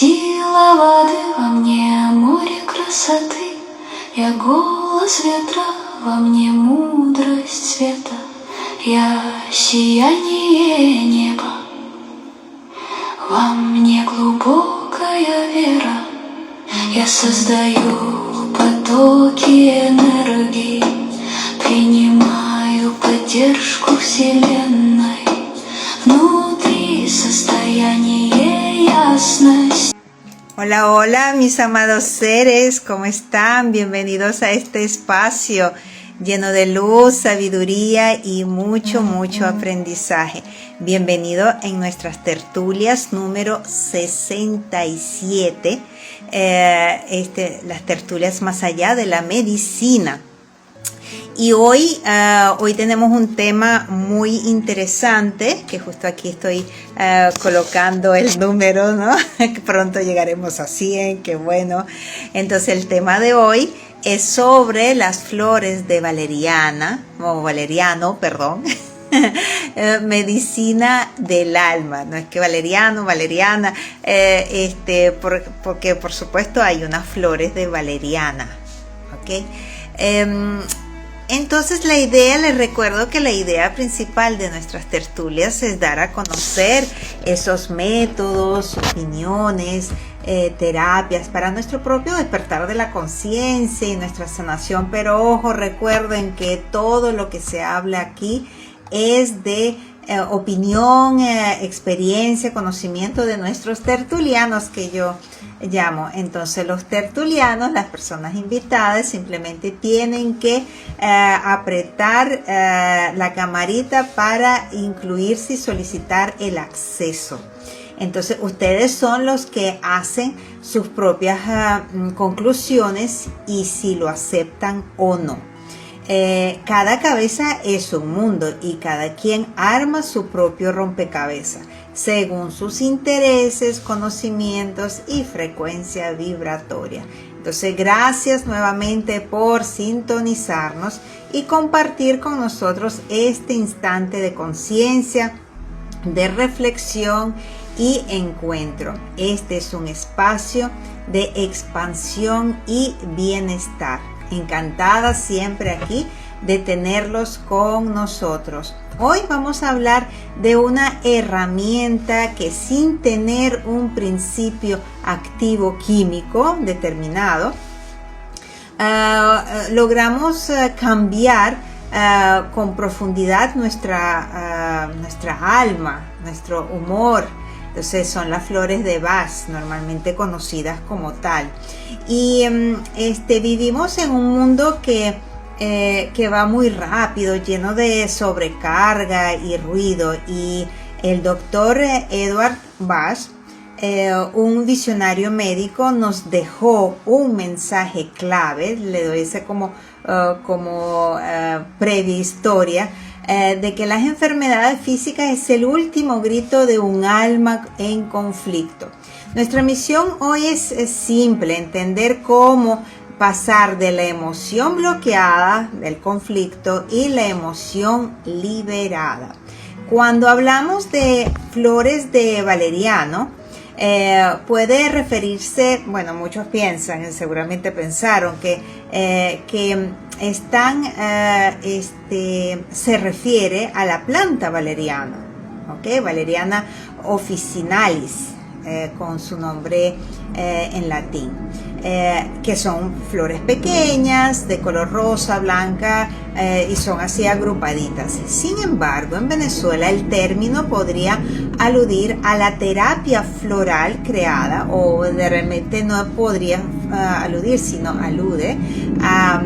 Сила воды во мне, море красоты. Я голос ветра, во мне мудрость света. Я сияние неба, во мне глубокая вера. Я создаю потоки энергии, принимаю поддержку Вселенной. Внутри состояние ясности. Hola, hola mis amados seres, ¿cómo están? Bienvenidos a este espacio lleno de luz, sabiduría y mucho aprendizaje. Bienvenido en nuestras tertulias número 67, las tertulias más allá de la medicina. Y hoy tenemos un tema muy interesante, que justo aquí estoy colocando el número, ¿no? Pronto llegaremos a 100, qué bueno. Entonces el tema de hoy es sobre las flores de valeriano, medicina del alma. No es que valeriana, porque por supuesto hay unas flores de valeriana, ¿ok? Entonces les recuerdo que la idea principal de nuestras tertulias es dar a conocer esos métodos, opiniones, terapias para nuestro propio despertar de la conciencia y nuestra sanación. Pero ojo, recuerden que todo lo que se habla aquí es de opinión, experiencia, conocimiento de nuestros tertulianos, que yo llamo. Entonces los tertulianos, las personas invitadas, simplemente tienen que apretar la camarita para incluirse y solicitar el acceso. Entonces ustedes son los que hacen sus propias conclusiones y si lo aceptan o no. Cada cabeza es un mundo y cada quien arma su propio rompecabezas según sus intereses, conocimientos y frecuencia vibratoria. Entonces, gracias nuevamente por sintonizarnos y compartir con nosotros este instante de conciencia, de reflexión y encuentro. Este es un espacio de expansión y bienestar. Encantada siempre aquí de tenerlos con nosotros. Hoy vamos a hablar de una herramienta que, sin tener un principio activo químico determinado, logramos cambiar con profundidad nuestra alma, nuestro humor. Entonces son las flores de Bach, normalmente conocidas como tal. Y vivimos en un mundo que va muy rápido, lleno de sobrecarga y ruido. Y el doctor Edward Bach, un visionario médico, nos dejó un mensaje clave. Le doy ese como previa historia, de que las enfermedades físicas es el último grito de un alma en conflicto. Nuestra misión hoy es simple: entender cómo pasar de la emoción bloqueada del conflicto y la emoción liberada. Cuando hablamos de flores de valeriano, puede referirse, bueno, muchos piensan, seguramente pensaron que se refiere a la planta valeriana, ¿ok? Valeriana officinalis, con su nombre en latín, que son flores pequeñas de color rosa, blanca, y son así agrupaditas. Sin embargo, en Venezuela el término podría aludir a la terapia floral creada, o de repente no podría aludir, sino alude a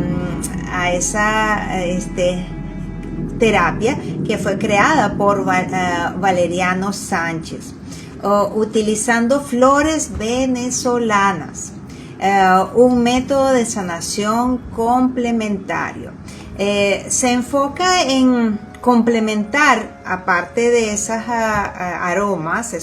esa terapia que fue creada por Valeriano Sánchez, utilizando flores venezolanas, un método de sanación complementario. Se enfoca en complementar, aparte de esos aromas,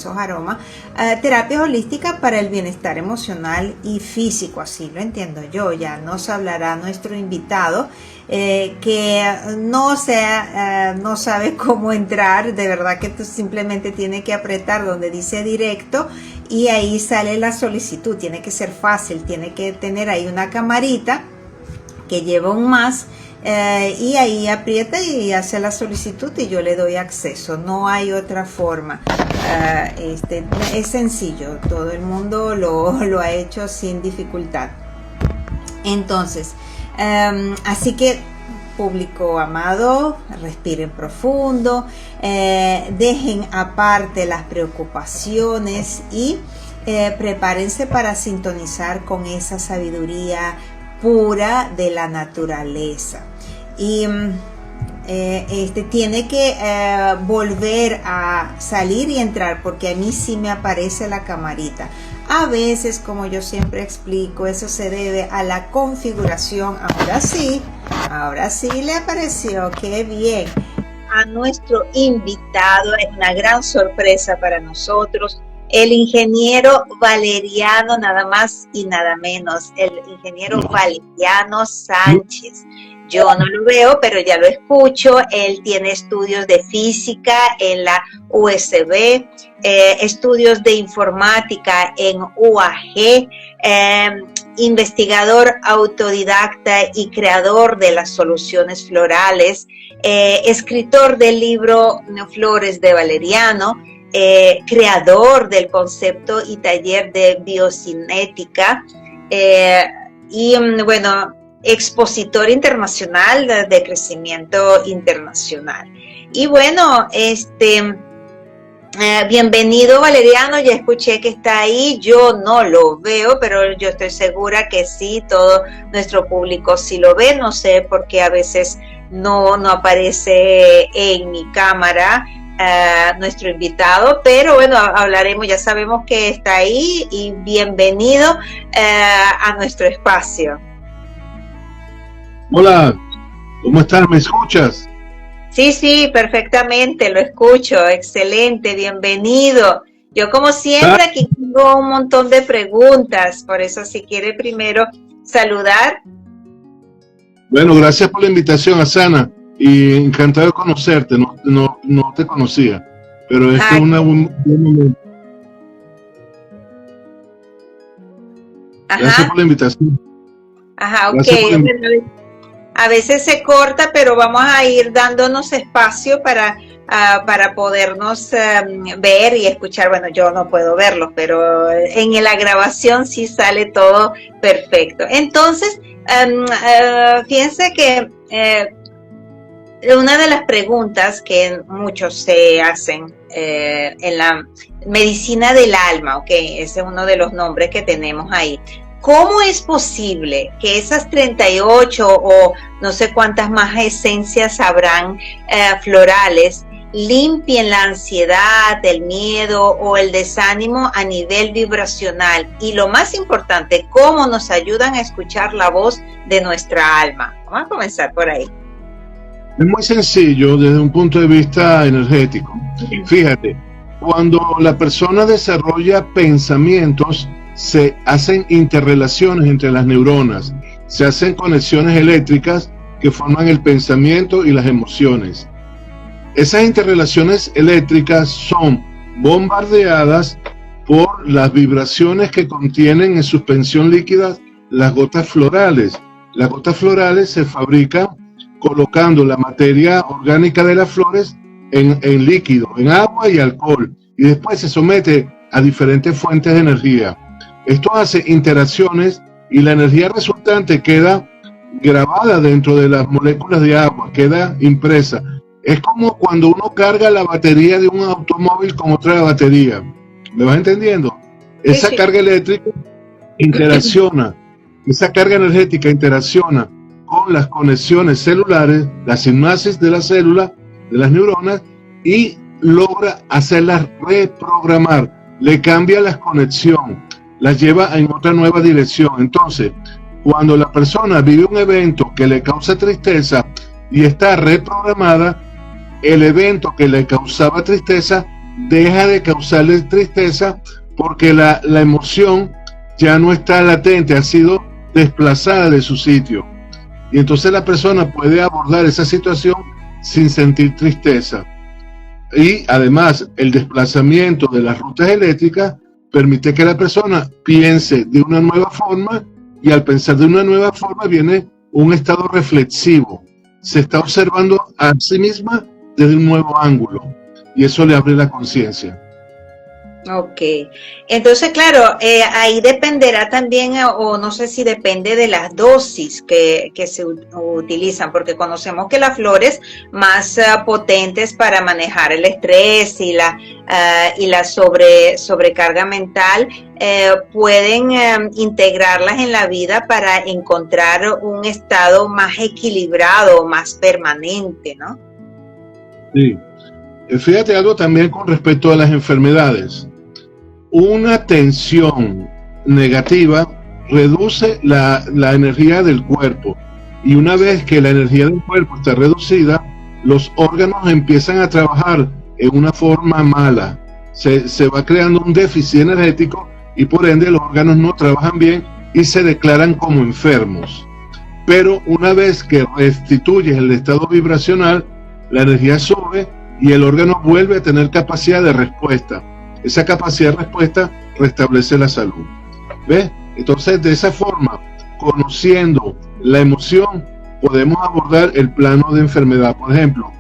terapias holísticas para el bienestar emocional y físico. Así lo entiendo yo. Ya nos hablará nuestro invitado, que no sabe cómo entrar. De verdad que tú simplemente tienes que apretar donde dice directo y ahí sale la solicitud. Tiene que ser fácil, tiene que tener ahí una camarita que lleva un más, y ahí aprieta y hace la solicitud y yo le doy acceso. No hay otra forma. Es sencillo, todo el mundo lo ha hecho sin dificultad. Entonces, así que, público amado, respiren profundo, dejen aparte las preocupaciones y prepárense para sintonizar con esa sabiduría pura de la naturaleza. Y tiene que volver a salir y entrar, porque a mí sí me aparece la camarita. A veces, como yo siempre explico, eso se debe a la configuración. Ahora sí le apareció, qué bien. A nuestro invitado, es una gran sorpresa para nosotros, el ingeniero Valeriano, nada más y nada menos, el ingeniero Valeriano Sánchez. Yo no lo veo, pero ya lo escucho. Él tiene estudios de física en la USB, estudios de informática en UAG, investigador autodidacta y creador de las soluciones florales, escritor del libro Flores de Valeriano, creador del concepto y taller de biocinética, y bueno, expositor internacional de crecimiento internacional. Y bueno, bienvenido Valeriano, ya escuché que está ahí, yo no lo veo, pero yo estoy segura que sí, todo nuestro público sí lo ve, no sé por qué a veces no aparece en mi cámara nuestro invitado, pero bueno, hablaremos, ya sabemos que está ahí, y bienvenido a nuestro espacio. Hola, ¿cómo estás? ¿Me escuchas? Sí, perfectamente, lo escucho, excelente, bienvenido. Yo como siempre aquí tengo un montón de preguntas, por eso si quiere primero saludar. Bueno, gracias por la invitación, Asana, y encantado de conocerte, no te conocía, pero esto es un buen momento. Gracias por la invitación. Ajá, ok. A veces se corta, pero vamos a ir dándonos espacio para podernos ver y escuchar. Bueno, yo no puedo verlo, pero en la grabación sí sale todo perfecto. Entonces, fíjense que una de las preguntas que muchos se hacen en la medicina del alma, ok, ese es uno de los nombres que tenemos ahí. ¿Cómo es posible que esas 38 o no sé cuántas más esencias habrán florales limpien la ansiedad, el miedo o el desánimo a nivel vibracional? Y lo más importante, ¿cómo nos ayudan a escuchar la voz de nuestra alma? Vamos a comenzar por ahí. Es muy sencillo desde un punto de vista energético. Fíjate, cuando la persona desarrolla pensamientos, se hacen interrelaciones entre las neuronas, se hacen conexiones eléctricas que forman el pensamiento y las emociones. Esas interrelaciones eléctricas son bombardeadas por las vibraciones que contienen en suspensión líquida las gotas florales. Las gotas florales se fabrican colocando la materia orgánica de las flores en líquido, en agua y alcohol, y después se somete a diferentes fuentes de energía. Esto hace interacciones y la energía resultante queda grabada dentro de las moléculas de agua, queda impresa. Es como cuando uno carga la batería de un automóvil con otra batería. ¿Me vas entendiendo? Esa carga eléctrica interacciona, esa carga energética interacciona con las conexiones celulares, la sinapsis de la célula, de las neuronas, y logra hacerlas reprogramar, le cambia la conexión, las lleva en otra nueva dirección. Entonces, cuando la persona vive un evento que le causa tristeza y está reprogramada, el evento que le causaba tristeza deja de causarle tristeza porque la emoción ya no está latente, ha sido desplazada de su sitio. Y entonces la persona puede abordar esa situación sin sentir tristeza. Y además, el desplazamiento de las rutas eléctricas permite que la persona piense de una nueva forma, y al pensar de una nueva forma viene un estado reflexivo. Se está observando a sí misma desde un nuevo ángulo, y eso le abre la conciencia. Ok, entonces claro, ahí dependerá también, o no sé si depende de las dosis que se utilizan, porque conocemos que las flores más potentes para manejar el estrés y la sobrecarga mental pueden integrarlas en la vida para encontrar un estado más equilibrado, más permanente, ¿no? Sí. Fíjate algo también con respecto a las enfermedades. Una tensión negativa reduce la energía del cuerpo, y una vez que la energía del cuerpo está reducida, los órganos empiezan a trabajar en una forma mala. Se va creando un déficit energético y por ende los órganos no trabajan bien y se declaran como enfermos. Pero una vez que restituyes el estado vibracional, la energía sube y el órgano vuelve a tener capacidad de respuesta. Esa capacidad de respuesta restablece la salud. ¿Ves? Entonces, de esa forma, conociendo la emoción, podemos abordar el plano de enfermedad. Por ejemplo,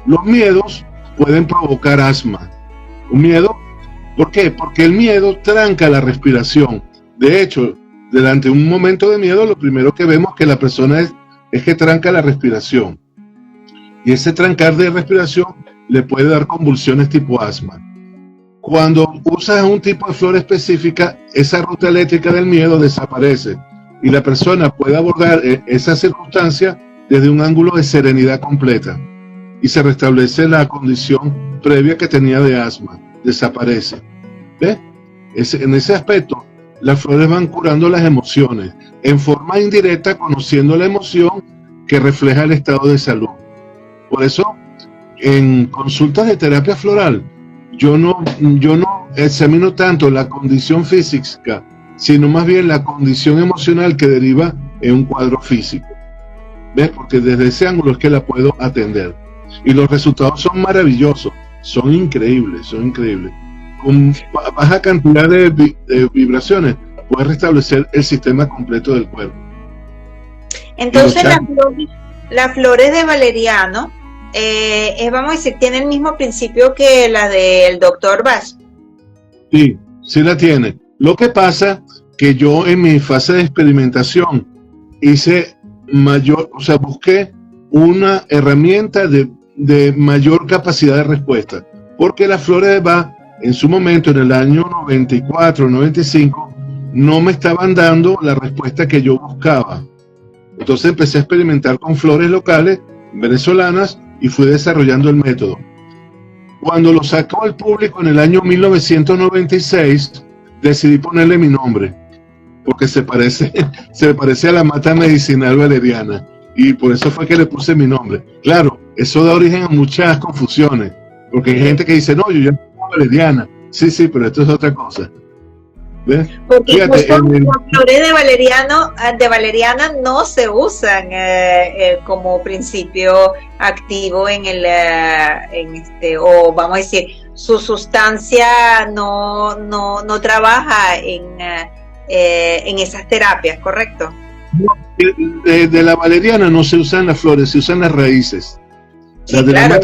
los miedos pueden provocar asma. Un miedo, ¿por qué? Porque el miedo tranca la respiración. De hecho, delante de un momento de miedo, lo primero que vemos que la persona es que tranca la respiración. Y ese trancar de respiración le puede dar convulsiones tipo asma. Cuando usas un tipo de flor específica, esa ruta eléctrica del miedo desaparece y la persona puede abordar esa circunstancia desde un ángulo de serenidad completa y se restablece la condición previa que tenía de asma, desaparece. ¿Ves? En ese aspecto, las flores van curando las emociones, en forma indirecta conociendo la emoción que refleja el estado de salud. Por eso, en consultas de terapia floral, yo no examino tanto la condición física, sino más bien la condición emocional que deriva en un cuadro físico. ¿Ves? Porque desde ese ángulo es que la puedo atender. Y los resultados son maravillosos, son increíbles, son increíbles. Con baja cantidad de vibraciones, puedes restablecer el sistema completo del cuerpo. Entonces, las flores de valeriano, vamos a decir, ¿tiene el mismo principio que la del Dr. Bach? Sí, sí la tiene. Lo que pasa que yo en mi fase de experimentación busqué una herramienta de mayor capacidad de respuesta, porque las flores de Bach en su momento, en el año 94, 95, no me estaban dando la respuesta que yo buscaba. Entonces empecé a experimentar con flores locales venezolanas y fui desarrollando el método. Cuando lo sacó al público en el año 1996, decidí ponerle mi nombre, porque se parece a la mata medicinal valeriana, y por eso fue que le puse mi nombre. Claro, eso da origen a muchas confusiones, porque hay gente que dice, no, yo ya soy valeriana. Sí, pero esto es otra cosa. ¿Ves? Porque fíjate, las flores de valeriana no se usan como principio activo o vamos a decir, su sustancia no trabaja en esas terapias, ¿correcto? De la valeriana no se usan las flores, se usan las raíces. Sí, claro,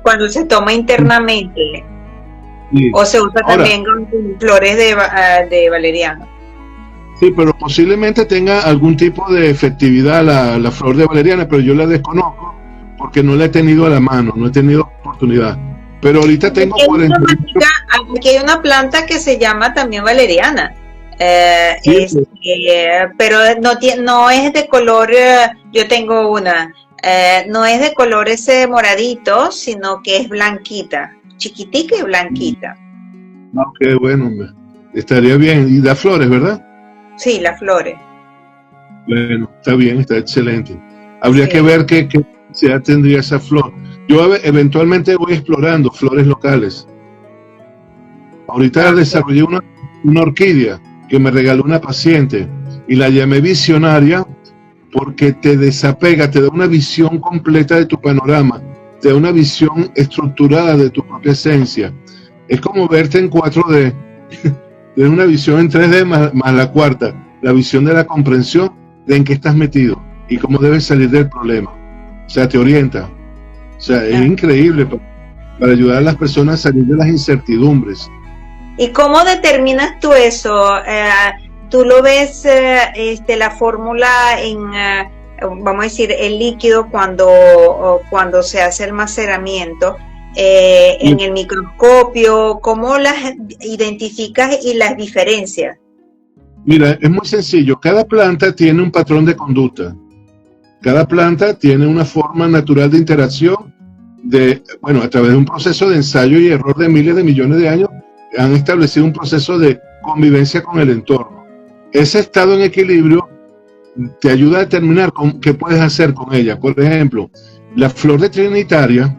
cuando se toma internamente. Sí. O se usa también con flores de valeriano. Sí, pero posiblemente tenga algún tipo de efectividad la flor de valeriana, pero yo la desconozco porque no la he tenido a la mano, no he tenido oportunidad. Pero ahorita tengo 40. Aquí hay una planta que se llama también valeriana. Pero no es de color, yo tengo una, no es de color ese moradito, sino que es blanquita. Chiquitica y blanquita. Qué bueno, estaría bien. Y da flores, ¿verdad? Sí, las flores. Bueno, está bien, está excelente. Habría que ver qué capacidad tendría esa flor. Yo eventualmente voy explorando flores locales. Ahorita desarrollé una orquídea que me regaló una paciente y la llamé visionaria porque te desapega, te da una visión completa de tu panorama, te da una visión estructurada de tu propia esencia. Es como verte en 4D. tienes una visión en 3D más la cuarta, la visión de la comprensión de en qué estás metido y cómo debes salir del problema. O sea, te orienta. O sea, es increíble para ayudar a las personas a salir de las incertidumbres. ¿Y cómo determinas tú eso? ¿Tú lo ves la fórmula en, vamos a decir, el líquido cuando se hace el maceramiento? En el microscopio, ¿cómo las identificas y las diferencias? Mira, es muy sencillo. Cada planta tiene un patrón de conducta. Cada planta tiene una forma natural de interacción a través de un proceso de ensayo y error de miles de millones de años, han establecido un proceso de convivencia con el entorno. Ese estado en equilibrio te ayuda a determinar qué puedes hacer con ella. Por ejemplo, la flor de Trinitaria.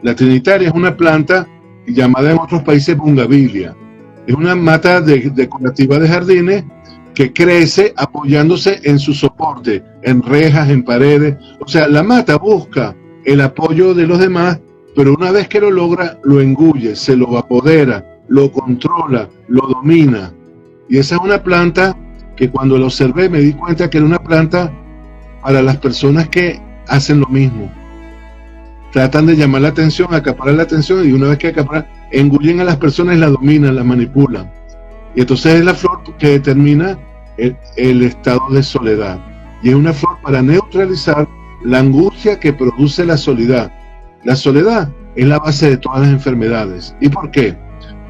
La Trinitaria es una planta llamada en otros países Bougainvillea. Es una mata decorativa de jardines que crece apoyándose en su soporte, en rejas, en paredes. O sea, la mata busca el apoyo de los demás, pero una vez que lo logra, lo engulle, se lo apodera, lo controla, lo domina. Y esa es una planta que cuando la observé me di cuenta que era una planta para las personas que hacen lo mismo. Tratan de llamar la atención, acaparar la atención, y una vez que acaparan, engullen a las personas y las dominan, las manipulan. Y entonces es la flor que determina el estado de soledad. Y es una flor para neutralizar la angustia que produce la soledad. La soledad es la base de todas las enfermedades. ¿Y por qué?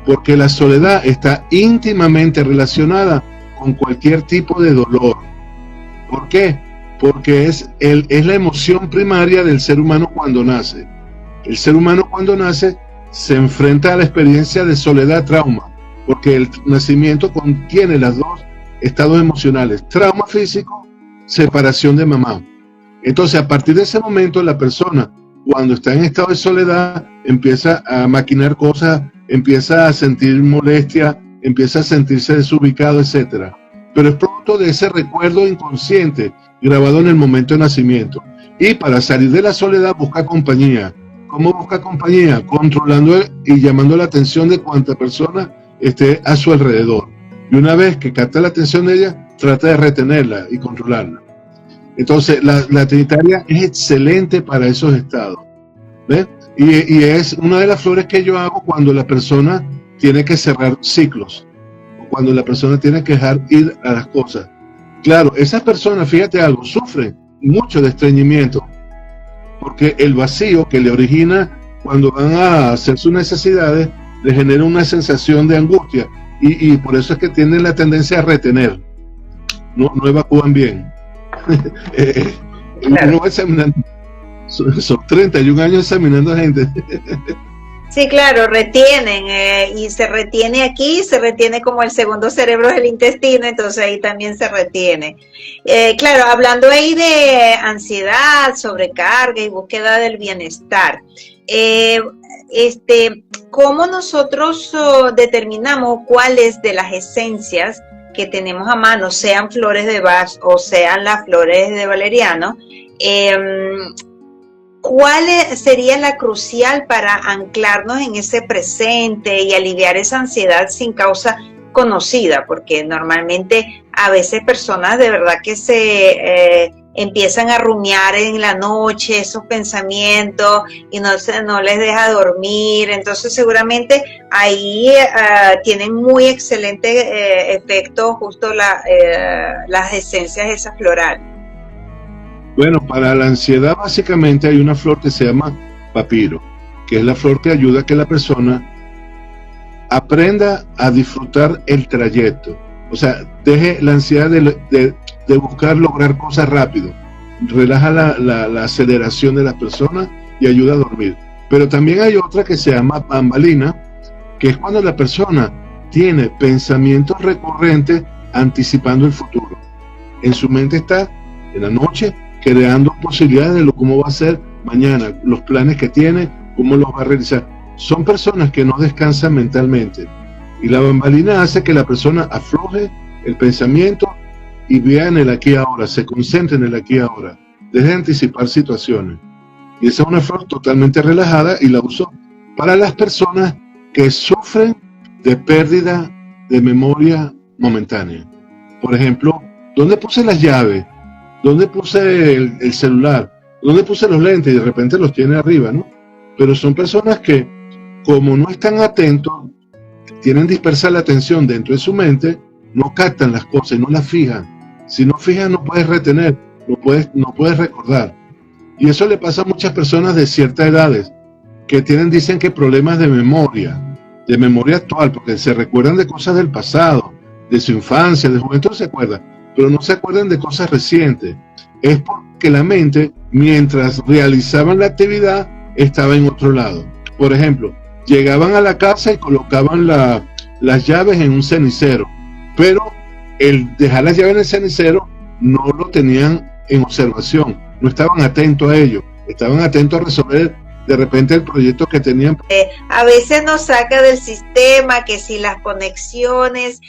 Porque la soledad está íntimamente relacionada con cualquier tipo de dolor. ¿Por qué? Porque es la emoción primaria del ser humano cuando nace. El ser humano cuando nace se enfrenta a la experiencia de soledad, trauma, porque el nacimiento contiene los dos estados emocionales: trauma físico, separación de mamá. Entonces, a partir de ese momento, la persona, cuando está en estado de soledad, empieza a maquinar cosas, empieza a sentir molestia, empieza a sentirse desubicado, etc. Pero es producto de ese recuerdo inconsciente grabado en el momento de nacimiento. Y para salir de la soledad busca compañía. ¿Cómo busca compañía? Controlando y llamando la atención de cuanta persona esté a su alrededor. Y una vez que capta la atención de ella, trata de retenerla y controlarla. Entonces, la Trinitaria es excelente para esos estados. ¿Ves? Y es una de las flores que yo hago cuando la persona tiene que cerrar ciclos, o cuando la persona tiene que dejar ir a las cosas. Claro, esas personas, fíjate algo, sufren mucho de estreñimiento, porque el vacío que le origina cuando van a hacer sus necesidades le genera una sensación de angustia, y por eso es que tienen la tendencia a retener, no evacúan bien. Claro. Uno va examinando, son 31 años examinando a gente. Sí, claro, retienen, y se retiene aquí, se retiene como el segundo cerebro del intestino, entonces ahí también se retiene. Claro, hablando ahí de ansiedad, sobrecarga y búsqueda del bienestar, ¿cómo nosotros determinamos cuáles de las esencias que tenemos a mano, sean flores de Bach o sean las flores de valeriano, cuál sería la crucial para anclarnos en ese presente y aliviar esa ansiedad sin causa conocida? Porque normalmente a veces personas de verdad que se empiezan a rumiar en la noche esos pensamientos y no les deja dormir. Entonces seguramente ahí tienen muy excelente efecto justo las esencias esas florales. Bueno, para la ansiedad básicamente hay una flor que se llama papiro, que es la flor que ayuda a que la persona aprenda a disfrutar el trayecto. O sea, deje la ansiedad de buscar lograr cosas rápido. Relaja la aceleración de las personas y ayuda a dormir. Pero también hay otra que se llama bambalina, que es cuando la persona tiene pensamientos recurrentes anticipando el futuro. En su mente está, en la noche, creando posibilidades de cómo va a ser mañana, los planes que tiene, cómo los va a realizar. Son personas que no descansan mentalmente. Y la bambalina hace que la persona afloje el pensamiento y vea en el aquí y ahora, se concentre en el aquí y ahora, deje de anticipar situaciones. Y esa es una flor totalmente relajada y la uso para las personas que sufren de pérdida de memoria momentánea. Por ejemplo, ¿dónde puse las llaves? ¿Dónde puse el celular? ¿Dónde puse los lentes? Y de repente los tiene arriba, ¿no? Pero son personas que, como no están atentos, tienen dispersa la atención dentro de su mente, no captan las cosas y no las fijan. Si no fijas, no puedes retener, no puedes recordar. Y eso le pasa a muchas personas de ciertas edades, que dicen que problemas de memoria actual, porque se recuerdan de cosas del pasado, de su infancia, de juventud se acuerdan, pero no se acuerdan de cosas recientes. Es porque la mente, mientras realizaban la actividad, estaba en otro lado. Por ejemplo, llegaban a la casa y colocaban las llaves en un cenicero, pero el dejar las llaves en el cenicero no lo tenían en observación, no estaban atentos a ello, estaban atentos a resolver de repente el proyecto que tenían. A veces nos saca del sistema, que si las conexiones,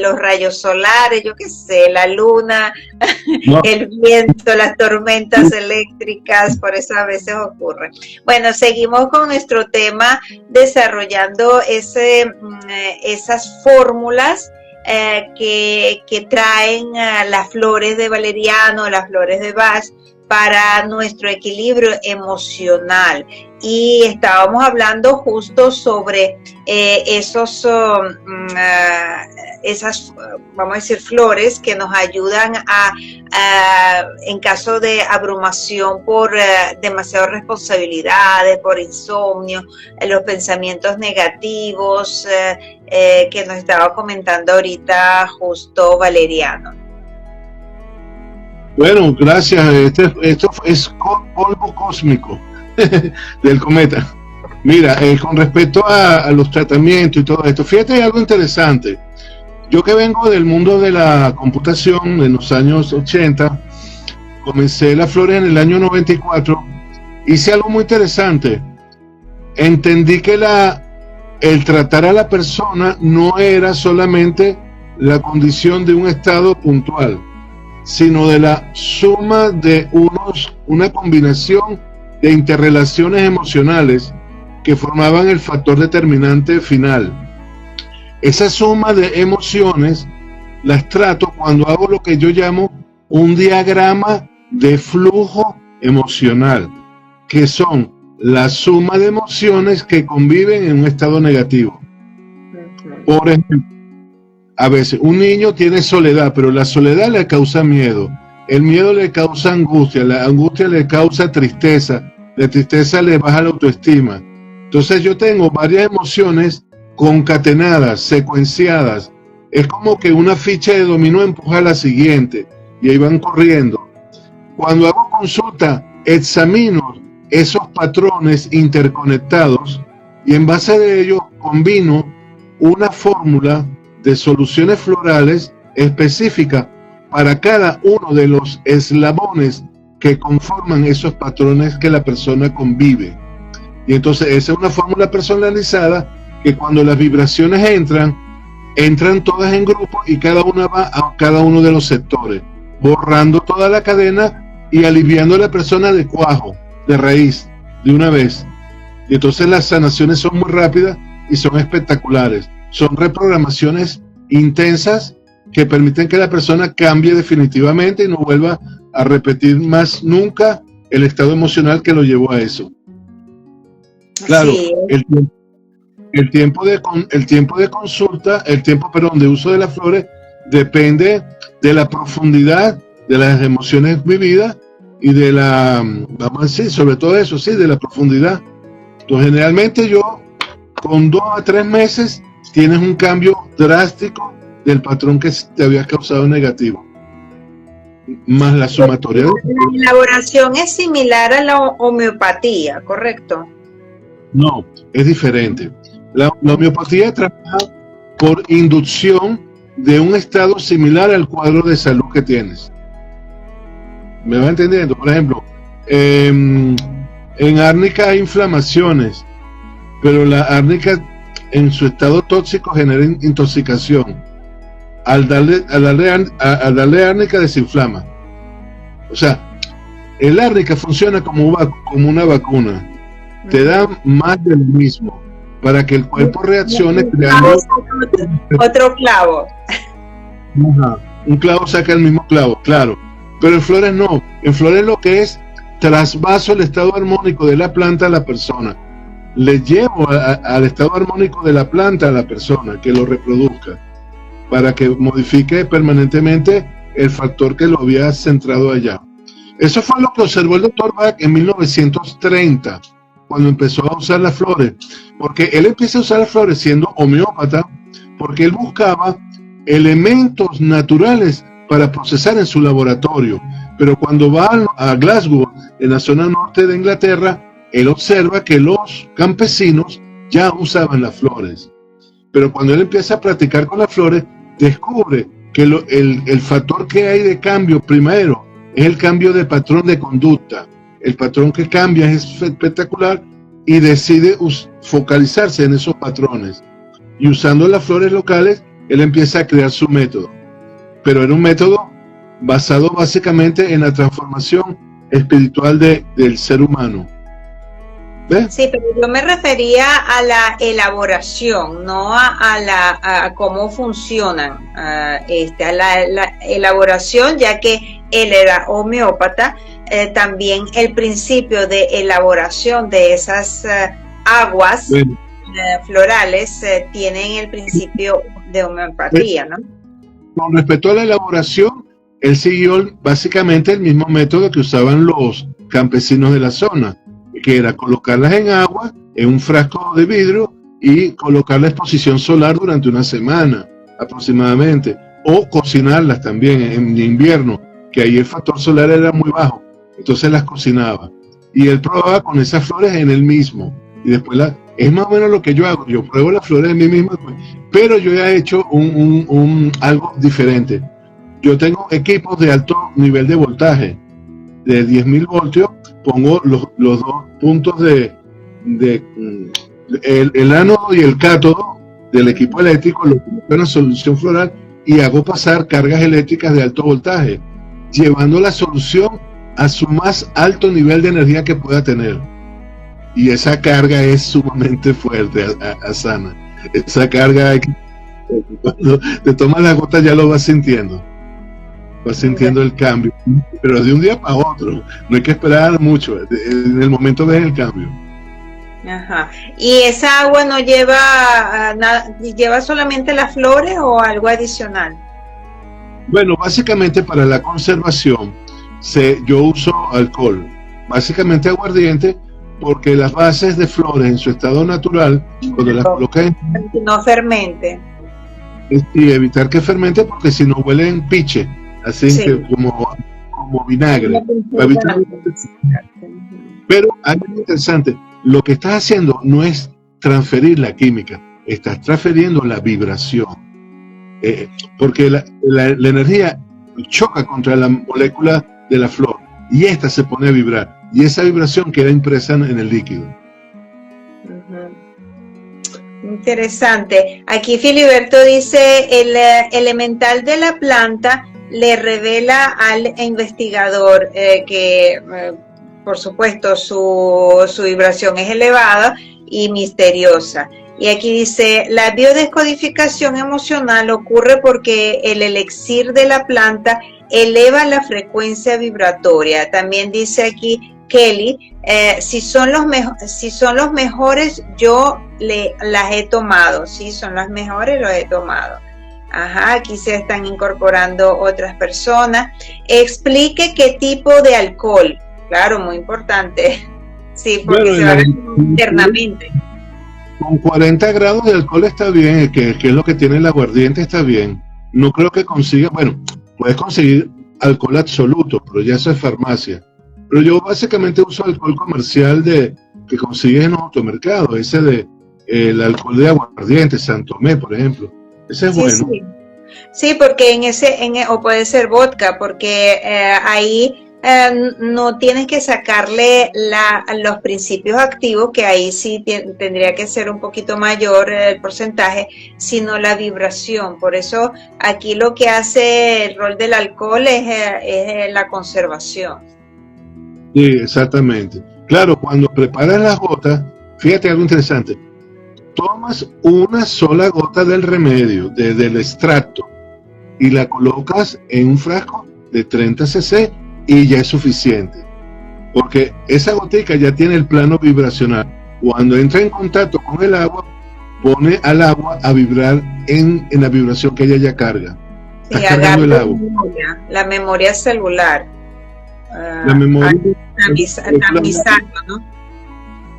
los rayos solares, yo qué sé, la luna, no. El viento, las tormentas eléctricas, por eso a veces ocurre. Bueno, seguimos con nuestro tema, desarrollando esas fórmulas que traen las flores de valeriano, las flores de Bach, para nuestro equilibrio emocional. Y estábamos hablando justo sobre esas, vamos a decir, flores que nos ayudan en caso de abrumación por demasiadas responsabilidades, por insomnio, los pensamientos negativos que nos estaba comentando ahorita justo Valeriano. Bueno, gracias. Esto es polvo cósmico del cometa. Mira, con respecto a los tratamientos y todo esto, fíjate, hay algo interesante. Yo que vengo del mundo de la computación en los años 80, comencé las flores en el año 94, hice algo muy interesante. Entendí que el tratar a la persona no era solamente la condición de un estado puntual, sino de la suma de una combinación de interrelaciones emocionales que formaban el factor determinante final. Esa suma de emociones las trato cuando hago lo que yo llamo un diagrama de flujo emocional, que son la suma de emociones que conviven en un estado negativo. Por ejemplo, a veces un niño tiene soledad, pero la soledad le causa miedo, el miedo le causa angustia, la angustia le causa tristeza, la tristeza le baja la autoestima. Entonces yo tengo varias emociones concatenadas, secuenciadas. Es como que una ficha de dominó empuja a la siguiente y ahí van corriendo. Cuando hago consulta, examino esos patrones interconectados y en base de ello combino una fórmula de soluciones florales específicas para cada uno de los eslabones que conforman esos patrones que la persona convive. Y entonces esa es una fórmula personalizada que cuando las vibraciones entran todas en grupo y cada una va a cada uno de los sectores, borrando toda la cadena y aliviando a la persona de cuajo, de raíz, de una vez. Y entonces las sanaciones son muy rápidas y son espectaculares. Son reprogramaciones intensas que permiten que la persona cambie definitivamente y no vuelva a repetir más nunca el estado emocional que lo llevó a eso. Claro, sí. el tiempo de consulta, de uso de las flores depende de la profundidad de las emociones vividas y de vamos a decir, sobre todo eso, sí, de la profundidad. Entonces, generalmente yo, con 2 a 3 meses, tienes un cambio drástico del patrón que te había causado negativo. Más la sumatoria. La elaboración es similar a la homeopatía, ¿correcto? No, es diferente. La homeopatía trabaja por inducción de un estado similar al cuadro de salud que tienes. ¿Me va entendiendo? Por ejemplo, en árnica hay inflamaciones, pero la árnica en su estado tóxico genera intoxicación. Al darle árnica desinflama. O sea, el árnica funciona como una vacuna. Te da más del mismo. para que el cuerpo reaccione Otro clavo. Ajá. Un clavo saca el mismo clavo, claro. Pero en flores no. En flores lo que es trasvaso el estado armónico de la planta a la persona. Le llevo al estado armónico de la planta a la persona que lo reproduzca, para que modifique permanentemente el factor que lo había centrado allá. Eso fue lo que observó el doctor Bach en 1930, cuando empezó a usar las flores. Porque él empieza a usar las flores siendo homeópata, porque él buscaba elementos naturales para procesar en su laboratorio. Pero cuando va a Glasgow, en la zona norte de Inglaterra, él observa que los campesinos ya usaban las flores. Pero cuando él empieza a practicar con las flores, descubre que el factor que hay de cambio primero es el cambio de patrón de conducta. El patrón que cambia es espectacular y decide focalizarse en esos patrones. Y usando las flores locales, él empieza a crear su método. Pero era un método basado básicamente en la transformación espiritual del ser humano. ¿Ves? Sí, pero yo me refería a la elaboración, no a cómo funcionan, a la elaboración, ya que él era homeópata. También el principio de elaboración de esas aguas florales tienen el principio de homeopatía, ¿no? Con respecto a la elaboración, él siguió básicamente el mismo método que usaban los campesinos de la zona, que era colocarlas en agua, en un frasco de vidrio, y colocar la exposición solar durante una semana aproximadamente, o cocinarlas también en invierno, que ahí el factor solar era muy bajo, entonces las cocinaba. Y él probaba con esas flores en él mismo, y después es más o menos lo que yo hago, yo pruebo las flores en mí mismo, pero yo he hecho algo diferente. Yo tengo equipos de alto nivel de voltaje, de 10.000 voltios, pongo los dos puntos el ánodo y el cátodo del equipo eléctrico, lo pongo en una solución floral y hago pasar cargas eléctricas de alto voltaje, llevando la solución a su más alto nivel de energía que pueda tener. Y esa carga es sumamente fuerte, Asana. Esa carga, cuando te tomas la gota ya lo vas sintiendo. Vas sintiendo el cambio, pero de un día para otro, no hay que esperar mucho, en el momento ves el cambio. Ajá. ¿Y esa agua no lleva nada, lleva solamente las flores o algo adicional? Bueno, básicamente para la conservación yo uso alcohol, básicamente aguardiente, porque las bases de flores en su estado natural, cuando las colocas no fermente. Y evitar que fermente, porque si no huelen piche, así sí, que como vinagre. Pero algo interesante, lo que estás haciendo no es transferir la química, estás transfiriendo la vibración, porque la energía choca contra la molécula de la flor y esta se pone a vibrar y esa vibración queda impresa en el líquido. Interesante. Aquí Filiberto dice: el elemental de la planta le revela al investigador que por supuesto su vibración es elevada y misteriosa. Y aquí dice: la biodescodificación emocional ocurre porque el elixir de la planta eleva la frecuencia vibratoria. También dice aquí Kelly, si son los mejores, yo las he tomado. Sí, son las mejores, los he tomado. Ajá, aquí se están incorporando otras personas. Explique qué tipo de alcohol. Claro, muy importante. Sí, porque se va a ver internamente. Con 40 grados de alcohol está bien, que es lo que tiene el aguardiente, está bien. No creo que consiga, bueno, puedes conseguir alcohol absoluto, pero ya eso es farmacia. Pero yo básicamente uso alcohol comercial que consigues en los automercados, ese el alcohol de aguardiente, San Tomé, por ejemplo. Ese es sí, bueno. Sí. Sí, porque o puede ser vodka, porque ahí no tienes que sacarle los principios activos, que ahí sí tendría que ser un poquito mayor el porcentaje, sino la vibración. Por eso aquí lo que hace el rol del alcohol es la conservación. Sí, exactamente. Claro, cuando preparas las gotas, fíjate algo interesante. tomas una sola gota del remedio, del extracto, y la colocas en un frasco de 30 cc y ya es suficiente. Porque esa gotica ya tiene el plano vibracional. Cuando entra en contacto con el agua, pone al agua a vibrar en la vibración que ella ya carga. Sí, Estás cargando el agua. la memoria celular. La memoria Tamizando, ¿no?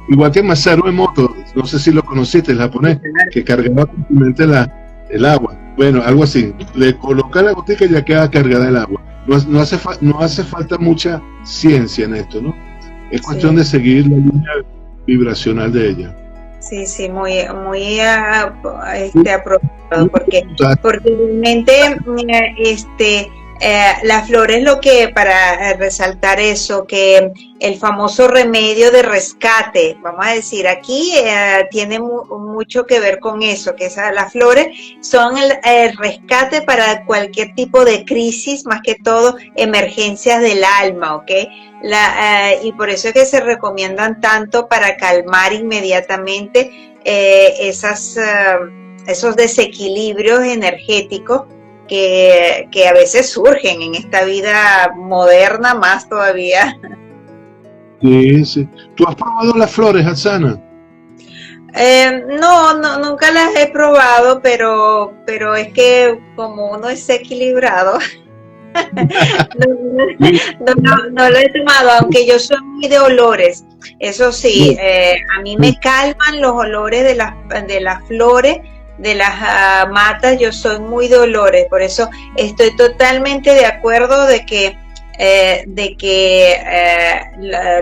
igual que Masaru Emoto, no sé si lo conociste, el japonés, que cargaba continuamente el agua. Bueno, algo así. Le coloca la gotica y ya queda cargada el agua. No hace falta mucha ciencia en esto, ¿no? Es cuestión de seguir la línea vibracional de ella. Sí, sí, muy apropiado, porque realmente la flor es lo que, para resaltar eso, que el famoso remedio de rescate, vamos a decir, aquí tiene mucho que ver con eso, que las flores son el rescate para cualquier tipo de crisis, más que todo emergencias del alma, ¿ok? Y por eso es que se recomiendan tanto para calmar inmediatamente esos desequilibrios energéticos que a veces surgen en esta vida moderna, más todavía. Sí, sí. ¿Tú has probado las flores, Hatsana? No, nunca las he probado, pero es que como uno es equilibrado, no lo he tomado, aunque yo soy muy de olores. Eso sí, a mí me calman los olores de las flores, de las matas. Yo soy muy de olores, por eso estoy totalmente de acuerdo de que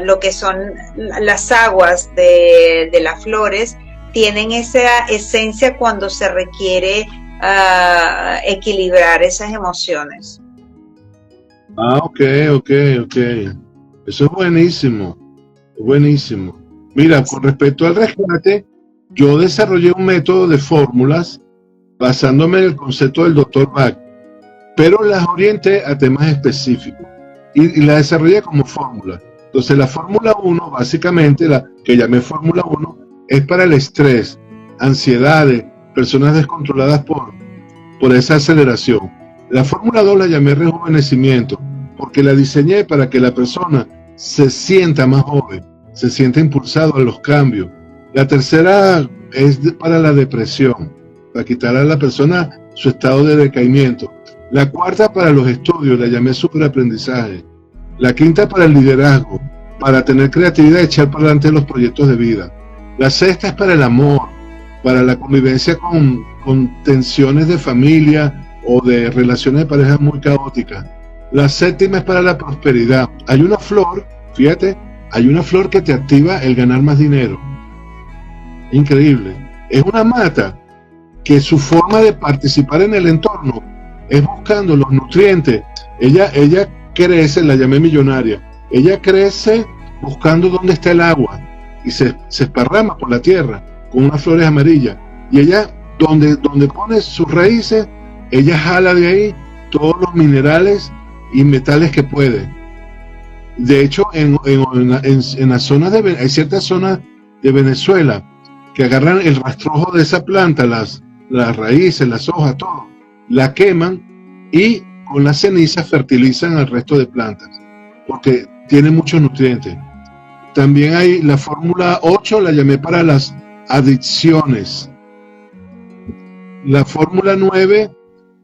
lo que son las aguas de las flores tienen esa esencia cuando se requiere equilibrar esas emociones. Ah, ok. Eso es buenísimo, buenísimo. Mira, con respecto al rescate, yo desarrollé un método de fórmulas basándome en el concepto del Dr. Bach, pero las orienté a temas específicos y las desarrollé como fórmula. Entonces la fórmula 1, básicamente, la que llamé fórmula 1, es para el estrés, ansiedades, personas descontroladas por esa aceleración. La fórmula 2 la llamé rejuvenecimiento, porque la diseñé para que la persona se sienta más joven, se sienta impulsado a los cambios. La tercera es para la depresión, para quitar a la persona su estado de decaimiento. La cuarta para los estudios, la llamé superaprendizaje. La quinta para el liderazgo, para tener creatividad y echar para adelante los proyectos de vida. La sexta es para el amor, para la convivencia con tensiones de familia o de relaciones de pareja muy caóticas. La séptima es para la prosperidad. Hay una flor, fíjate, hay una flor que te activa el ganar más dinero. Increíble. Es una mata que su forma de participar en el entorno es buscando los nutrientes. Ella crece, la llamé millonaria. Ella crece buscando dónde está el agua y se esparrama por la tierra con unas flores amarillas. Y ella, donde pone sus raíces, ella jala de ahí todos los minerales y metales que puede. De hecho, en las zonas hay ciertas zonas de Venezuela que agarran el rastrojo de esa planta, las raíces, las hojas, todo, la queman y con las cenizas fertilizan al resto de plantas, porque tiene muchos nutrientes. También hay la fórmula 8, la llamé para las adicciones. La fórmula 9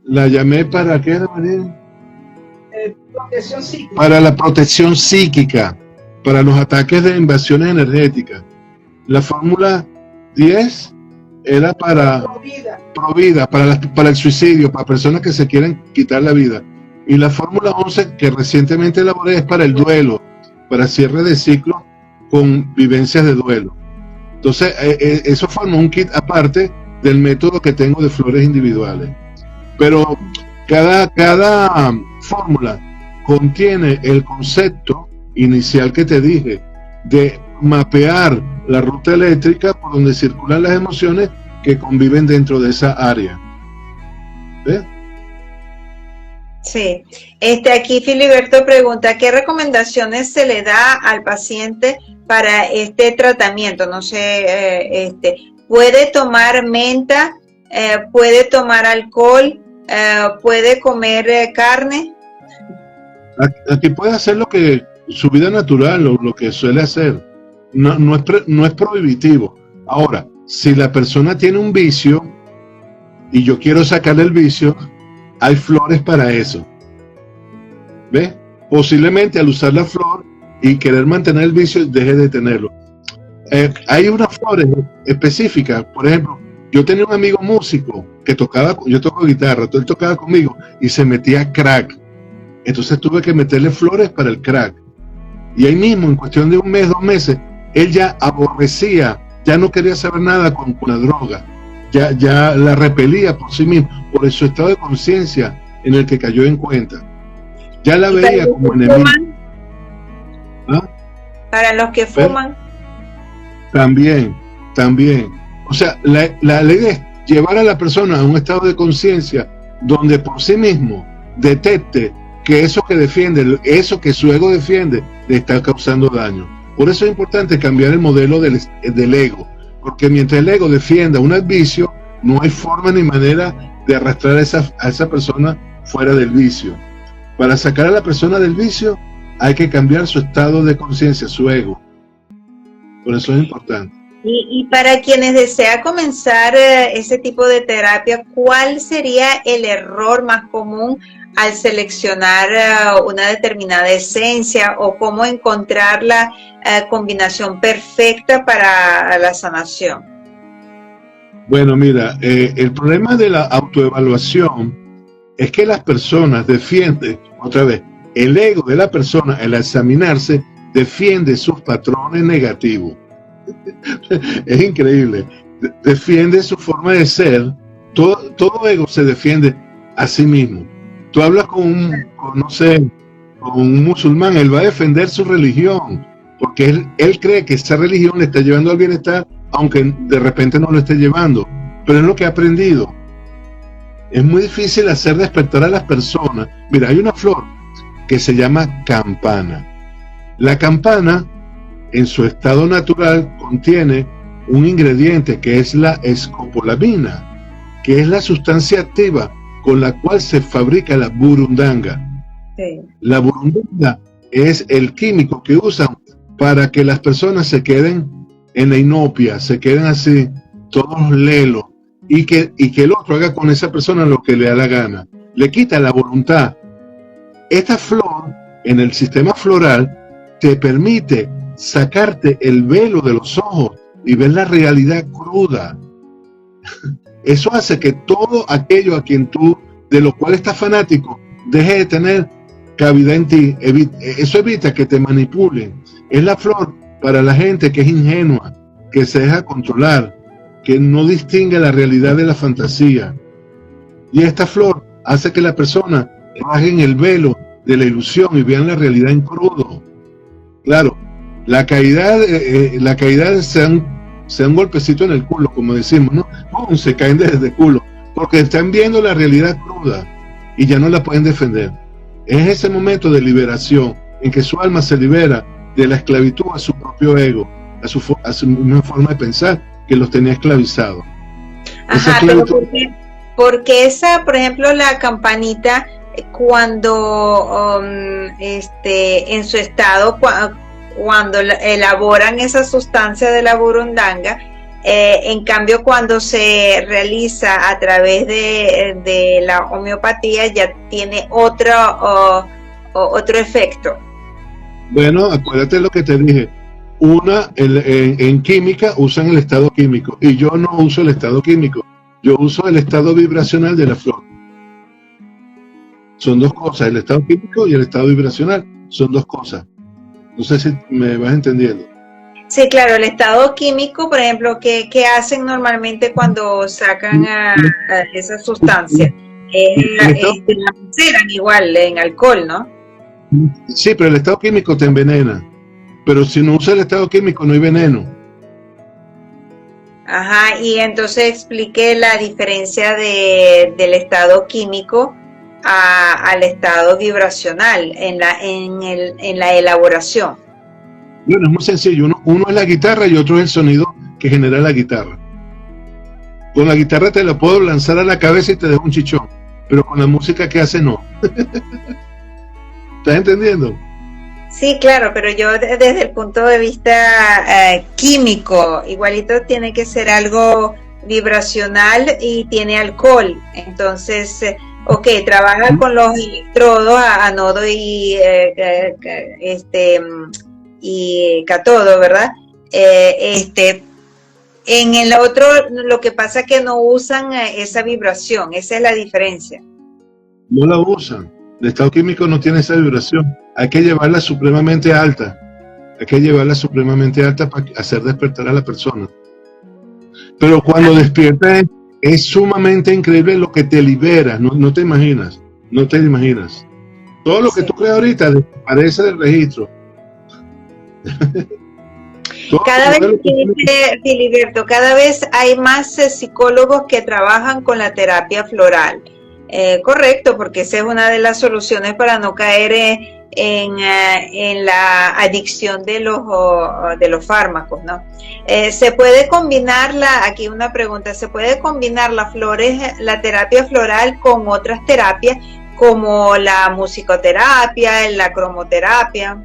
la llamé para ¿qué era, María? Protección psíquica. Para la protección psíquica, para los ataques de invasiones energéticas. La fórmula 10 era para Provida, para el suicidio, para personas que se quieren quitar la vida. Y la fórmula 11 que recientemente elaboré es para el duelo, para cierre de ciclo con vivencias de duelo. Entonces, eso forma un kit aparte del método que tengo de flores individuales. Pero cada fórmula contiene el concepto inicial que te dije de mapear la ruta eléctrica por donde circulan las emociones que conviven dentro de esa área. ¿Ves? Sí. Aquí Filiberto pregunta, ¿qué recomendaciones se le da al paciente para este tratamiento? No sé, puede tomar menta, puede tomar alcohol, puede comer carne. Aquí puede hacer lo que su vida natural o lo que suele hacer. No es prohibitivo. Ahora, si la persona tiene un vicio y yo quiero sacarle el vicio, hay flores para eso. ¿Ves? Posiblemente al usar la flor y querer mantener el vicio, deje de tenerlo. Hay unas flores específicas. Por ejemplo, yo tenía un amigo músico que tocaba, yo toco guitarra, él tocaba conmigo y se metía crack. Entonces tuve que meterle flores para el crack. Y ahí mismo, en cuestión de un mes, 2 meses, él ya aborrecía, ya no quería saber nada con la droga. Ya la repelía por sí mismo, por su estado de conciencia en el que cayó en cuenta. Ya la veía como enemigo. ¿Ah? Para los que fuman. También. O sea, la ley es llevar a la persona a un estado de conciencia donde por sí mismo detecte que eso que defiende, eso que su ego defiende, le está causando daño. Por eso es importante cambiar el modelo del ego, porque mientras el ego defienda un vicio, no hay forma ni manera de arrastrar a esa persona fuera del vicio. Para sacar a la persona del vicio, hay que cambiar su estado de conciencia, su ego. Por eso es importante. Y para quienes desean comenzar ese tipo de terapia, ¿cuál sería el error más común al seleccionar una determinada esencia, o cómo encontrar la combinación perfecta para la sanación? Bueno, mira, el problema de la autoevaluación es que las personas defienden, otra vez, el ego de la persona al examinarse defiende sus patrones negativos. Es increíble, defiende su forma de ser. Todo ego se defiende a sí mismo. Tú hablas con un musulmán, él va a defender su religión, porque él cree que esa religión le está llevando al bienestar, aunque de repente no lo esté llevando, pero es lo que ha aprendido. Es muy difícil hacer despertar a las personas. Mira, hay una flor que se llama campana. La campana, en su estado natural, contiene un ingrediente que es la escopolamina, que es la sustancia activa con la cual se fabrica la burundanga. Sí. La burundanga es el químico que usan para que las personas se queden en la inopia, se queden así, todos lelos, y que el otro haga con esa persona lo que le da la gana. Le quita la voluntad. Esta flor, en el sistema floral, te permite sacarte el velo de los ojos y ver la realidad cruda. Eso hace que todo aquello de lo cual estás fanático, deje de tener cavidad en ti. Eso evita que te manipulen. Es la flor para la gente que es ingenua, que se deja controlar, que no distingue la realidad de la fantasía. Y esta flor hace que la persona bajen el velo de la ilusión y vean la realidad en crudo. Claro, la caída sea un golpecito en el culo, como decimos, ¿no? ¡Pum! Se caen desde el culo, porque están viendo la realidad cruda y ya no la pueden defender. Es ese momento de liberación en que su alma se libera de la esclavitud a su propio ego, a su misma forma de pensar que los tenía esclavizados. Ajá, pero porque esa, por ejemplo, la campanita, cuando en su estado, cuando elaboran esa sustancia de la burundanga, en cambio cuando se realiza a través de la homeopatía ya tiene otro efecto. Bueno, acuérdate lo que te dije. En química usan el estado químico y yo no uso el estado químico, yo uso el estado vibracional de la flor. Son dos cosas, el estado químico y el estado vibracional son dos cosas. No sé si me vas entendiendo. Sí, claro, el estado químico, por ejemplo, ¿qué hacen normalmente cuando sacan a esa sustancia? La maceran igual en alcohol, ¿no? Sí, pero el estado químico te envenena. Pero si no usa el estado químico no hay veneno. Ajá, y entonces explique la diferencia del estado químico al estado vibracional en la elaboración. Bueno, es muy sencillo. Uno es la guitarra y otro es el sonido que genera la guitarra. Con la guitarra te la puedo lanzar a la cabeza y te dejo un chichón, pero con la música que hace no. ¿Estás entendiendo? Sí, claro, pero yo desde el punto de vista químico, igualito tiene que ser algo vibracional y tiene alcohol. Entonces, ok, trabaja con los electrodos, anodo y cátodo, ¿verdad? En el otro, lo que pasa es que no usan esa vibración, esa es la diferencia. No la usan. El estado químico no tiene esa vibración. Hay que llevarla supremamente alta. Hay que llevarla supremamente alta para hacer despertar a la persona. Pero cuando despierta es sumamente increíble lo que te libera. No te imaginas. No te imaginas. Todo lo que tú creas ahorita desaparece del registro. Cada vez, Filiberto, cada vez hay más psicólogos que trabajan con la terapia floral. Correcto, porque esa es una de las soluciones para no caer en la adicción de los fármacos, ¿no? Se puede combinar aquí una pregunta, ¿se puede combinar la terapia floral con otras terapias como la musicoterapia, la cromoterapia?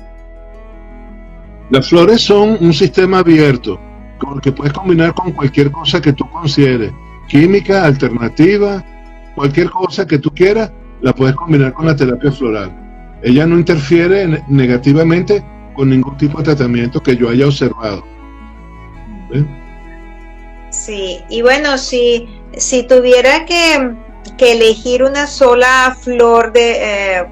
Las flores son un sistema abierto, con el que puedes combinar con cualquier cosa que tú consideres, química, alternativa, cualquier cosa que tú quieras, la puedes combinar con la terapia floral. Ella no interfiere negativamente con ningún tipo de tratamiento que yo haya observado. ¿Ves? Sí, y bueno, si tuviera que elegir una sola flor de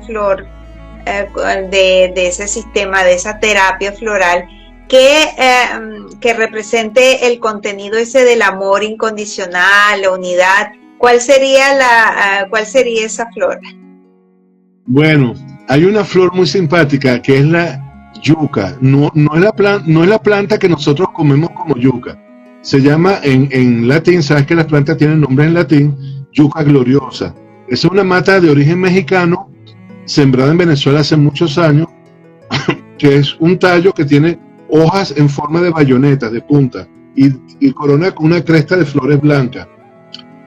ese sistema, de esa terapia floral, que represente el contenido ese del amor incondicional, la unidad, ¿cuál sería esa flor? Bueno, hay una flor muy simpática que es la yuca. No es la planta que nosotros comemos como yuca. Se llama en latín, sabes que las plantas tienen nombre en latín, yuca gloriosa. Es una mata de origen mexicano, sembrada en Venezuela hace muchos años, que es un tallo que tiene hojas en forma de bayonetas, de punta, y corona con una cresta de flores blancas.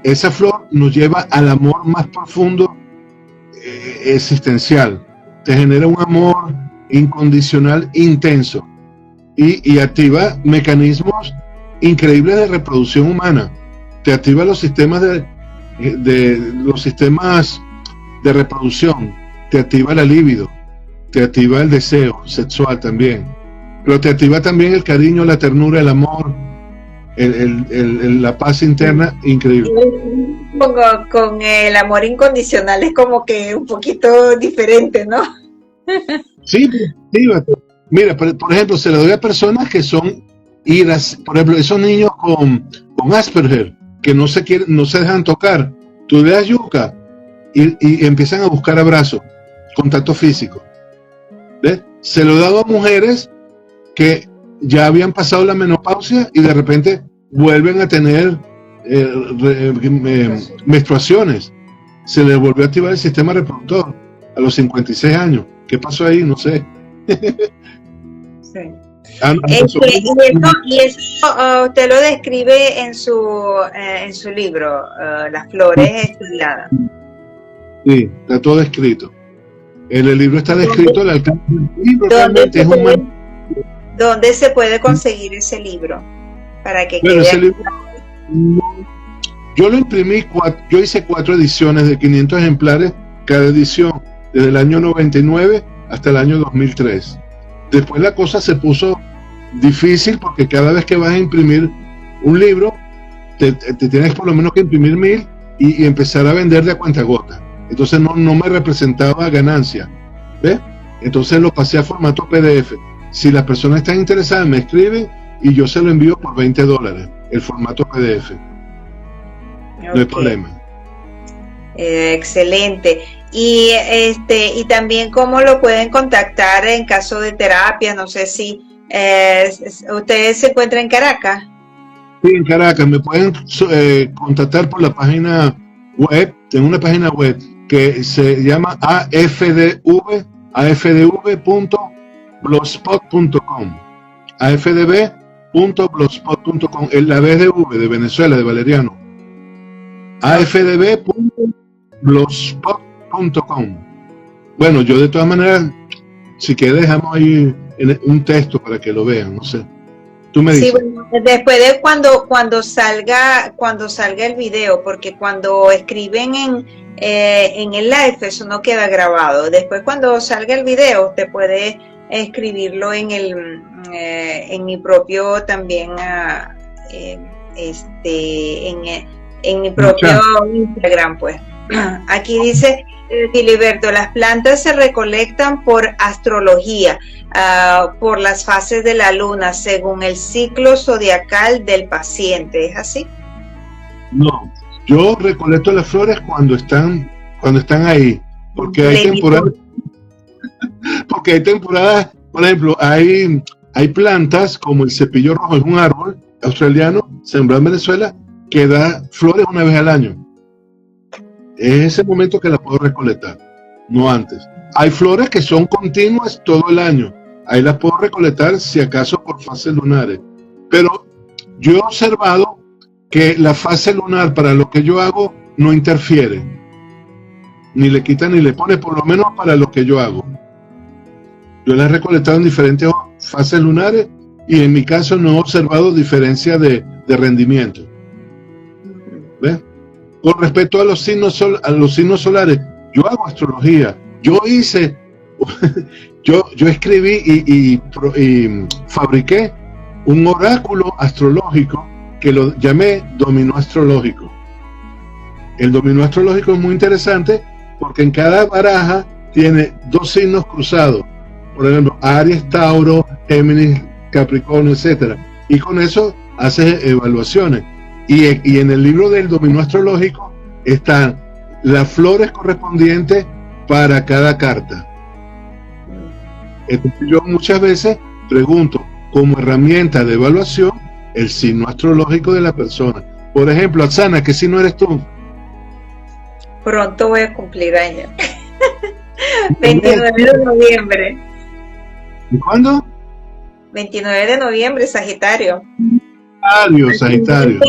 Esa flor nos lleva al amor más profundo existencial. Te genera un amor incondicional intenso y activa mecanismos increíbles de reproducción humana. Te activa los sistemas de reproducción, te activa la libido, te activa el deseo sexual también, pero te activa también el cariño, la ternura, el amor, la paz interna, increíble. Con el amor incondicional es como que un poquito diferente, ¿no? Sí, mira, por ejemplo, se le doy a personas que son iras, por ejemplo, esos niños con Asperger, que no se dejan tocar. Tú le das yuca y empiezan a buscar abrazos, contacto físico. ¿Ves? Se lo he dado a mujeres que ya habían pasado la menopausia y de repente vuelven a tener menstruaciones. Se les volvió a activar el sistema reproductor a los 56 años. ¿Qué pasó ahí? No sé. Sí. Y eso usted lo describe en su libro, Las Flores Estudiadas. Sí, está todo escrito. En el libro está descrito el alcance del libro. Realmente es ¿Dónde se puede conseguir ese libro? Para que bueno, quede... ese libro, yo lo imprimí, yo hice 4 ediciones de 500 ejemplares cada edición, desde el año 99 hasta el año 2003. Después la cosa se puso difícil porque cada vez que vas a imprimir un libro, te tienes por lo menos que imprimir 1000 y empezar a vender de a cuentagota. Entonces no me representaba ganancia. ¿Ves? Entonces lo pasé a formato PDF. Si las personas están interesadas, me escriben y yo se lo envío por $20, el formato PDF. Okay. No hay problema. Excelente. Y también cómo lo pueden contactar en caso de terapia. No sé si ustedes se encuentran en Caracas. Sí, en Caracas. Me pueden contactar por la página web. Tengo una página web que se llama afdv.blogspot.com, afdb.blogspot.com, la B de V de Venezuela, de Valeriano, afdb.blogspot.com. Bueno, yo de todas maneras, si quieres dejamos ahí un texto para que lo vean, no sé. Tú me dices. Sí, bueno, después de cuando salga el video, porque cuando escriben en el live eso no queda grabado. Después cuando salga el video te puedes escribirlo en mi propio también en mi propio Instagram, pues. Aquí dice Filiberto, las plantas se recolectan por astrología, por las fases de la luna, según el ciclo zodiacal del paciente. ¿Es así? No, yo recolecto las flores cuando están ahí, porque hay temporadas, por ejemplo, hay plantas como el cepillo rojo, es un árbol australiano sembrado en Venezuela que da flores una vez al año. Es ese momento que la puedo recolectar, no antes. Hay flores que son continuas todo el año, ahí las puedo recolectar si acaso por fases lunares, pero yo he observado que la fase lunar para lo que yo hago no interfiere, ni le quita ni le pone, por lo menos para lo que yo hago. Yo las he recolectado en diferentes fases lunares y en mi caso no he observado diferencia de rendimiento. ¿Ves? Con respecto a los signos solares, yo hago astrología. Yo escribí y fabriqué un oráculo astrológico que lo llamé dominó astrológico. El dominó astrológico es muy interesante porque en cada baraja tiene dos signos cruzados. Por ejemplo, Aries, Tauro, Géminis, Capricornio, etc. Y con eso haces evaluaciones. Y en el libro del dominó astrológico están las flores correspondientes para cada carta. Entonces yo muchas veces pregunto como herramienta de evaluación el signo astrológico de la persona. Por ejemplo, Atsana, ¿qué signo eres tú? Pronto voy a cumplir años. 29 de noviembre. ¿Y cuándo? 29 de noviembre, Sagitario. Sagitario.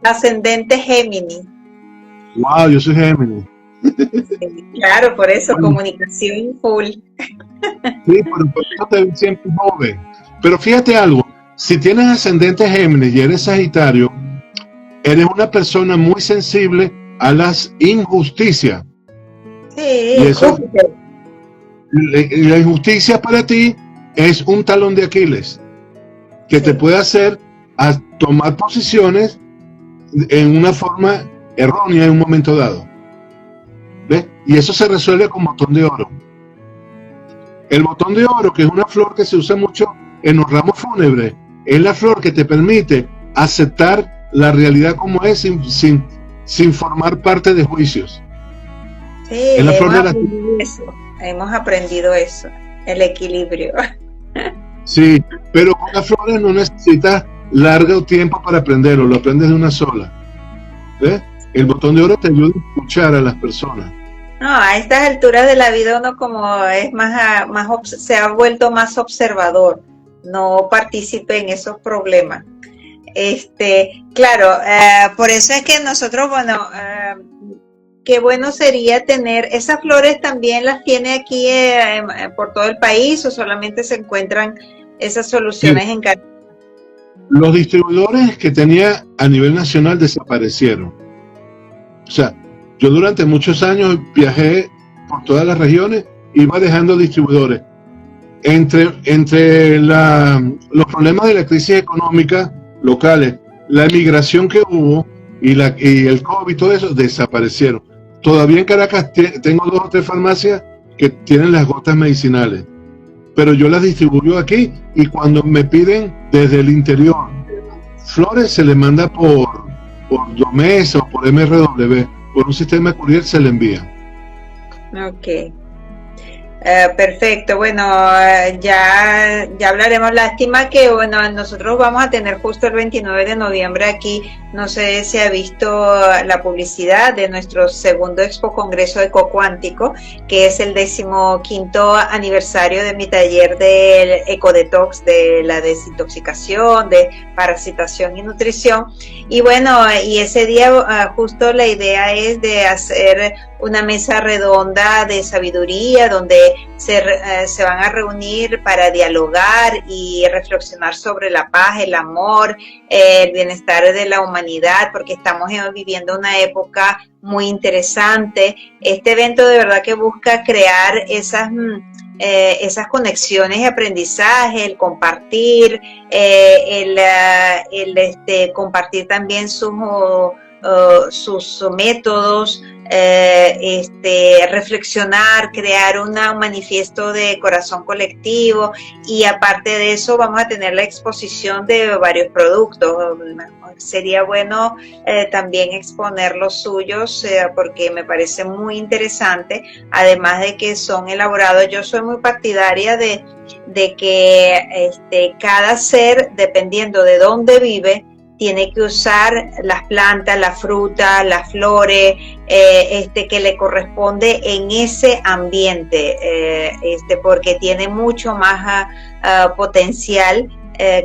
Ascendente Géminis. Wow, yo soy Géminis. Claro, por eso, comunicación full. Sí, pero por eso te ves siempre joven. Pero fíjate algo, si tienes ascendente Géminis y eres Sagitario, eres una persona muy sensible a las injusticias. Sí, y eso, la injusticia para ti es un talón de Aquiles que te puede hacer a tomar posiciones en una forma errónea en un momento dado. ¿Ves? Y eso se resuelve con botón de oro. El botón de oro, que es una flor que se usa mucho en los ramos fúnebres, es la flor que te permite aceptar la realidad como es sin formar parte de juicios. Sí, es la flor de la... hemos aprendido eso, el equilibrio. Sí, pero con las flores no necesitas largo tiempo para aprenderlo, lo aprendes de una sola. ¿Ves? El botón de oro te ayuda a escuchar a las personas. No, a estas alturas de la vida uno como es se ha vuelto más observador, no participe en esos problemas. Claro, por eso es que nosotros, bueno, qué bueno sería tener, esas flores también las tiene aquí por todo el país o solamente se encuentran esas soluciones en Caracas. Los distribuidores que tenía a nivel nacional desaparecieron. O sea, yo durante muchos años viajé por todas las regiones, iba dejando distribuidores. Entre los problemas de la crisis económica locales, la emigración que hubo y el COVID y todo eso, desaparecieron. Todavía en Caracas tengo 2 o 3 farmacias que tienen las gotas medicinales, pero yo las distribuyo aquí y cuando me piden desde el interior flores se les manda por Domesa o por MRW, por un sistema de courier se le envía. Ok. Perfecto, bueno, ya hablaremos. Lástima que, bueno, nosotros vamos a tener justo el 29 de noviembre aquí, no sé si ha visto la publicidad de nuestro segundo Expo Congreso Ecocuántico, que es el 15º aniversario de mi taller del Ecodetox, de la desintoxicación, de parasitación y nutrición. Y bueno, y ese día justo la idea es de hacer una mesa redonda de sabiduría donde se van a reunir para dialogar y reflexionar sobre la paz, el amor, el bienestar de la humanidad, porque estamos viviendo una época muy interesante. Este evento de verdad que busca crear esas conexiones de aprendizaje, el compartir, compartir también sus métodos, reflexionar, crear un manifiesto de corazón colectivo, y aparte de eso vamos a tener la exposición de varios productos. Sería bueno también exponer los suyos porque me parece muy interesante, además de que son elaborados. Yo soy muy partidaria de que cada ser, dependiendo de dónde vive, tiene que usar las plantas, la fruta, las flores, que le corresponde en ese ambiente, porque tiene mucho más potencial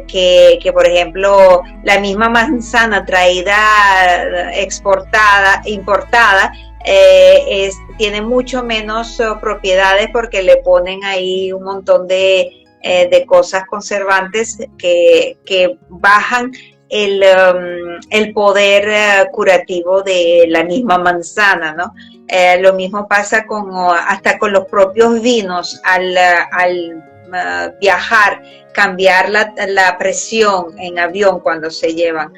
que, por ejemplo, la misma manzana traída, importada, tiene mucho menos propiedades porque le ponen ahí un montón de cosas conservantes que bajan el poder curativo de la misma manzana, ¿no? Lo mismo pasa hasta con los propios vinos. Al viajar, cambiar la presión en avión cuando se llevan,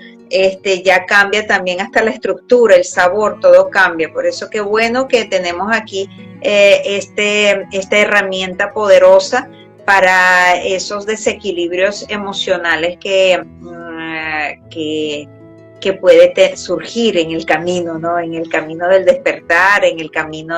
ya cambia también hasta la estructura, el sabor, todo cambia. Por eso qué bueno que tenemos aquí esta herramienta poderosa para esos desequilibrios emocionales que puede surgir en el camino, ¿no? En el camino del despertar, en el camino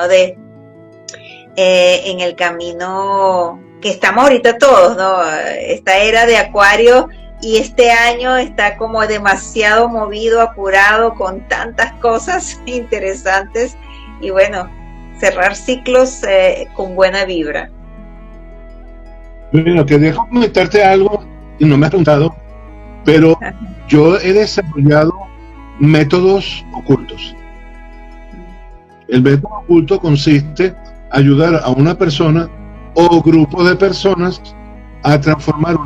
que estamos ahorita todos, ¿no? Esta era de Acuario, y este año está como demasiado movido, apurado, con tantas cosas interesantes, y bueno, cerrar ciclos con buena vibra. Bueno, quería comentarte algo y no me has preguntado, pero yo he desarrollado métodos ocultos. El método oculto consiste en ayudar a una persona o grupo de personas a transformar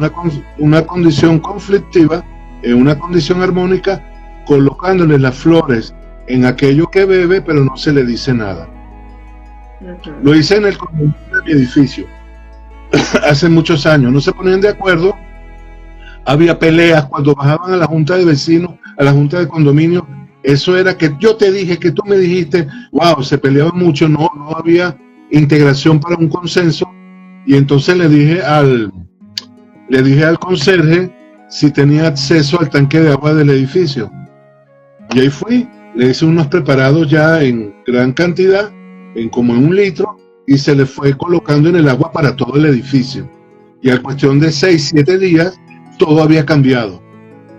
una condición conflictiva en una condición armónica, colocándole las flores en aquello que bebe, pero no se le dice nada. Lo hice en el condominio de mi edificio hace muchos años. No se ponían de acuerdo, había peleas cuando bajaban a la junta de vecinos, a la junta de condominio. Eso era que yo te dije, que tú me dijiste. Wow, se peleaban mucho, no había integración para un consenso. Y entonces le dije al conserje si tenía acceso al tanque de agua del edificio, y ahí fui, le hice unos preparados ya en gran cantidad, como en 1 litro, y se le fue colocando en el agua para todo el edificio, y a cuestión de 6-7 días todo había cambiado.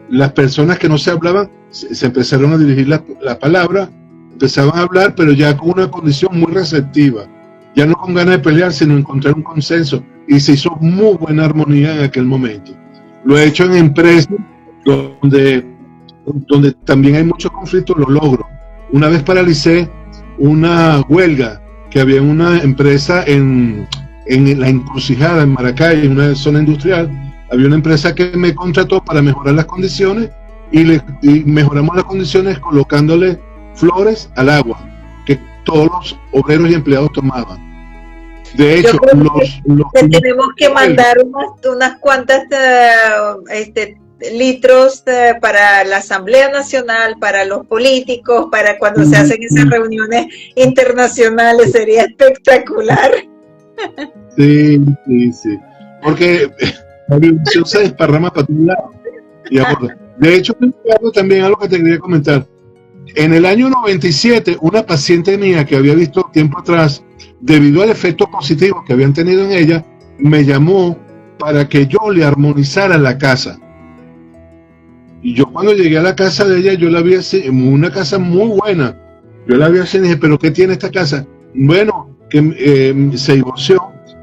Las personas que no se hablaban se empezaron a dirigir la palabra, empezaban a hablar, pero ya con una condición muy receptiva, ya no con ganas de pelear, sino encontrar un consenso, y se hizo muy buena armonía en aquel momento. Lo he hecho en empresas donde también hay mucho conflicto, lo logro. Una vez paralicé una huelga que había en una empresa en la Encrucijada, en Maracay, en una zona industrial. Había una empresa que me contrató para mejorar las condiciones, y mejoramos las condiciones colocándole flores al agua que todos los obreros y empleados tomaban. De hecho, tenemos que mandar unas cuantas litros para la Asamblea Nacional, para los políticos, para cuando se hacen esas reuniones internacionales. Sería espectacular. Sí, porque la vibración se desparrama para todos lados. De hecho, también algo que te quería comentar. En el año 97, una paciente mía que había visto tiempo atrás, debido al efecto positivo que habían tenido en ella, me llamó para que yo le armonizara la casa. Y yo cuando llegué a la casa de ella, yo la vi así, una casa muy buena. Yo la vi así y dije, ¿pero qué tiene esta casa? Bueno, que se divorció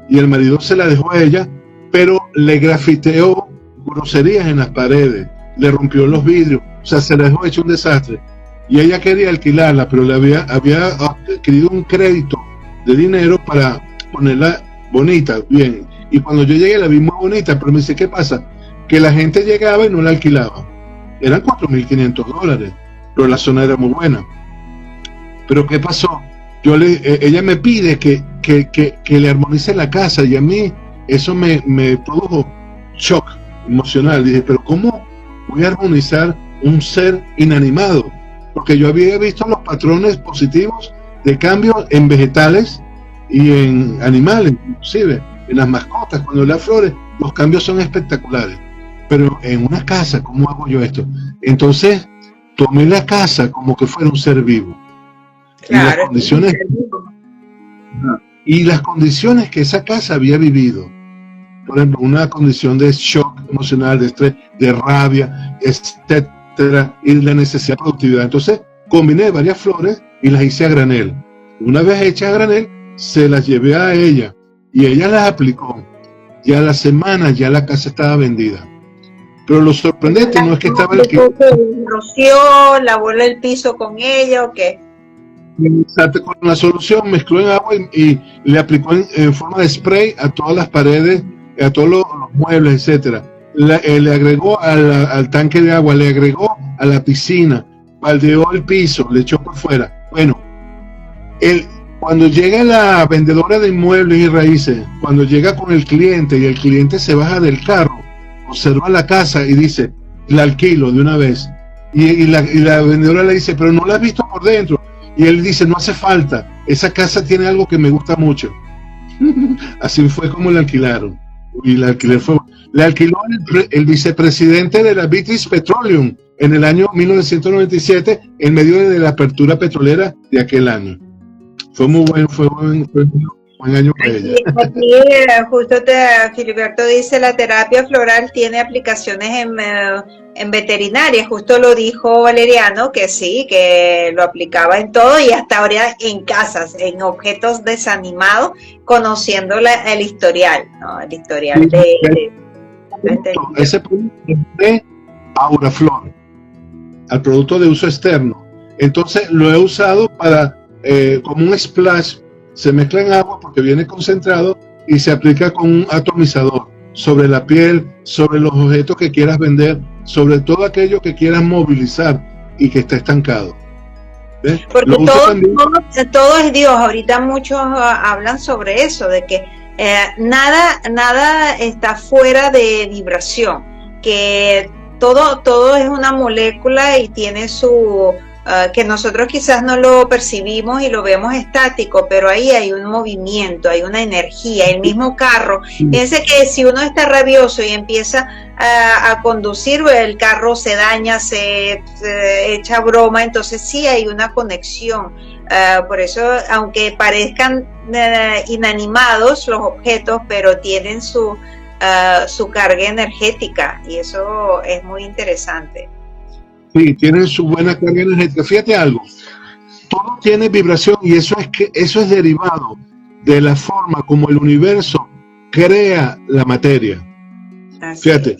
y el marido se la dejó a ella, pero le grafiteó groserías en las paredes, le rompió los vidrios, o sea, se la dejó hecho un desastre. Y ella quería alquilarla, pero le había adquirido un crédito de dinero para ponerla bonita, bien. Y cuando yo llegué la vi muy bonita, pero me dice, ¿qué pasa? Que la gente llegaba y no la alquilaba. Eran $4,500, pero la zona era muy buena. Pero ¿qué pasó? Ella me pide que le armonice la casa, y a mí eso me produjo shock emocional. Dije, pero ¿cómo voy a armonizar un ser inanimado? Porque yo había visto los patrones positivos de cambio en vegetales y en animales, inclusive en las mascotas. Cuando las flores, los cambios son espectaculares. Pero en una casa, ¿cómo hago yo esto? Entonces tomé la casa como que fuera un ser vivo. Claro, y las condiciones que esa casa había vivido, por ejemplo, una condición de shock emocional, de estrés, de rabia, etcétera, y la necesidad de productividad. Entonces combiné varias flores y las hice a granel. Una vez hechas a granel, se las llevé a ella y ella las aplicó, y a la semana ya la casa estaba vendida. Pero lo sorprendente no es que estaba roció, lavó el piso con ella o qué. Con la solución mezcló en agua y le aplicó en forma de spray a todas las paredes, a todos los muebles, etcétera. Le agregó al tanque de agua, le agregó a la piscina, baldeó el piso, le echó por fuera. Bueno, cuando llega la vendedora de inmuebles y raíces, cuando llega con el cliente y el cliente se baja del carro, observa la casa y dice, la alquilo de una vez. Y la vendedora le dice, pero no la has visto por dentro. Y él dice, no hace falta, esa casa tiene algo que me gusta mucho. Así fue como la alquilaron. Y la alquiló el vicepresidente de la British Petroleum en el año 1997, en medio de la apertura petrolera de aquel año. Fue muy buen año para ella. Aquí justo Filiberto dice, la terapia floral tiene aplicaciones en veterinaria. Justo lo dijo Valeriano, que sí, que lo aplicaba en todo y hasta ahora en casas, en objetos desanimados, conociendo el historial, ¿no? El historial ese producto de Auraflor, al producto de uso externo. Entonces lo he usado para como un splash. Se mezcla en agua porque viene concentrado y se aplica con un atomizador sobre la piel, sobre los objetos que quieras vender, sobre todo aquello que quieras movilizar y que está estancado. ¿Ves? Porque todo es Dios. Ahorita muchos hablan sobre eso, de que nada está fuera de vibración, que todo es una molécula y tiene su... que nosotros quizás no lo percibimos y lo vemos estático, pero ahí hay un movimiento, hay una energía. El mismo carro, fíjense que si uno está rabioso y empieza a conducir, el carro se daña, se echa broma, entonces sí hay una conexión. Por eso, aunque parezcan inanimados los objetos, pero tienen su carga energética, y eso es muy interesante. Sí, tienen su buena carga energética. Fíjate algo, todo tiene vibración, y eso es derivado de la forma como el universo crea la materia. Así. Fíjate,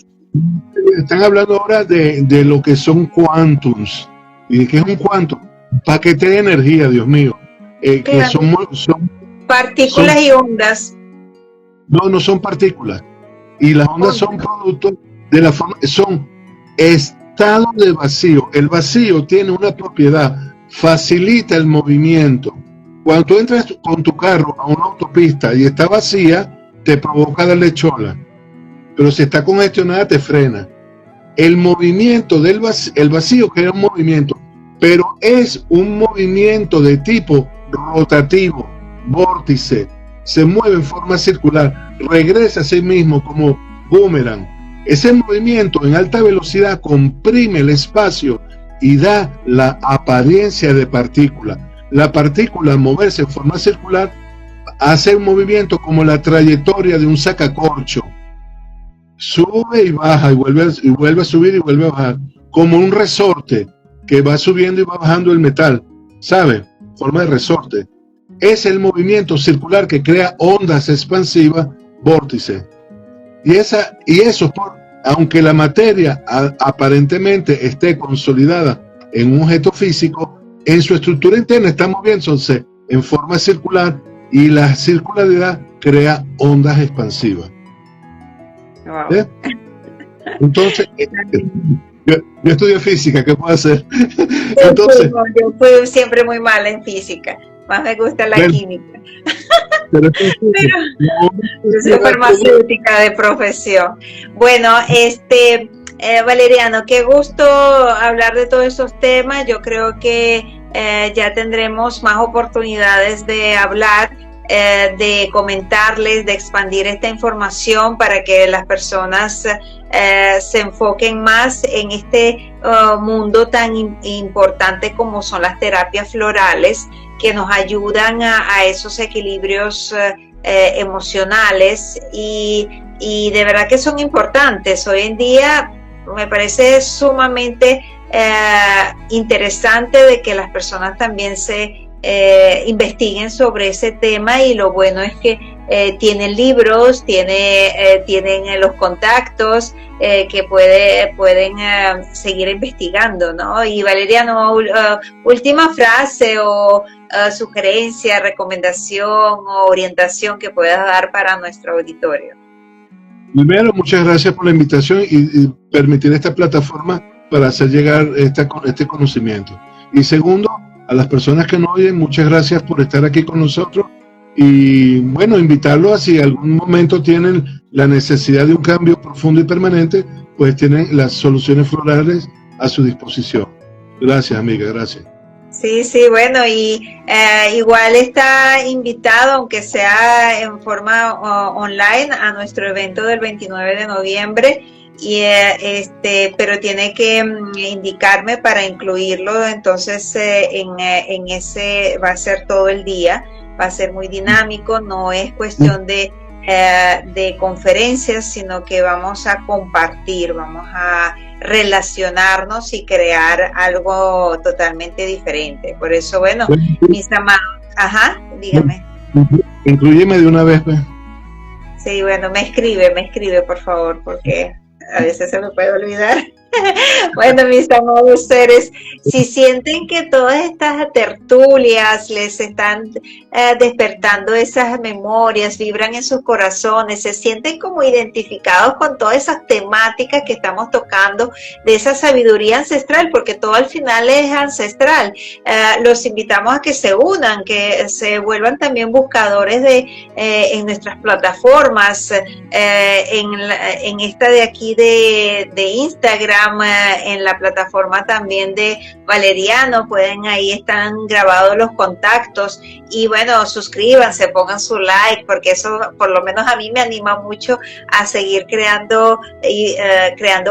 están hablando ahora de lo que son quantums. ¿Y qué es un quantum? Paquete de energía, Dios mío. Claro. Que son partículas y ondas. No son partículas. Y las ondas son productos de la forma, son estado de vacío. El vacío tiene una propiedad, facilita el movimiento. Cuando tú entras con tu carro a una autopista y está vacía, te provoca darle chola, pero si está congestionada te frena. El movimiento del vacío, el vacío crea un movimiento, pero es un movimiento de tipo rotativo, vórtice, se mueve en forma circular, regresa a sí mismo como boomerang. Ese movimiento en alta velocidad comprime el espacio y da la apariencia de partícula. La partícula, al moverse en forma circular, hace un movimiento como la trayectoria de un sacacorcho. Sube y baja, y vuelve a subir y vuelve a bajar, como un resorte que va subiendo y va bajando el metal, ¿sabe? Forma de resorte. Es el movimiento circular que crea ondas expansivas, vórtices. Y eso, aunque la materia aparentemente esté consolidada en un objeto físico, en su estructura interna está moviéndose en forma circular, y la circularidad crea ondas expansivas. Wow. ¿Eh? Entonces, yo estudio física, ¿qué puedo hacer? Entonces, yo fui siempre muy mala en física, más me gusta la química. Pero yo soy farmacéutica de profesión. Bueno, Valeriano, qué gusto hablar de todos estos temas. Yo creo que ya tendremos más oportunidades de hablar, de comentarles, de expandir esta información para que las personas se enfoquen más en este mundo tan importante como son las terapias florales, que nos ayudan a esos equilibrios emocionales y de verdad que son importantes. Hoy en día me parece sumamente interesante de que las personas también se investiguen sobre ese tema, y lo bueno es que tienen libros, tienen los contactos que pueden seguir investigando, ¿no? Y Valeriano, última frase o sugerencia, recomendación o orientación que puedas dar para nuestro auditorio. Primero, muchas gracias por la invitación y permitir esta plataforma para hacer llegar este conocimiento. Y segundo, a las personas que nos oyen, muchas gracias por estar aquí con nosotros, y bueno, invitarlos a, si en algún momento tienen la necesidad de un cambio profundo y permanente, pues tienen las soluciones florales a su disposición. Gracias, amiga, gracias. Sí, bueno, y igual está invitado, aunque sea en forma online, a nuestro evento del 29 de noviembre, y pero tiene que indicarme para incluirlo. Entonces en ese va a ser todo el día, va a ser muy dinámico, no es cuestión de conferencias, sino que vamos a compartir, vamos a relacionarnos y crear algo totalmente diferente. Por eso, bueno, mis amados, dígame. Inclúyeme de una vez, pues. Sí, bueno, me escribe, por favor, porque a veces se me puede olvidar. Bueno, mis amados seres, si sienten que todas estas tertulias les están despertando esas memorias, vibran en sus corazones, se sienten como identificados con todas esas temáticas que estamos tocando, de esa sabiduría ancestral, porque todo al final es ancestral, los invitamos a que se unan, que se vuelvan también buscadores en nuestras plataformas, en esta de aquí de Instagram, en la plataforma también de Valeriano, ahí están grabados los contactos, y bueno, suscríbanse, pongan su like, porque eso por lo menos a mí me anima mucho a seguir creando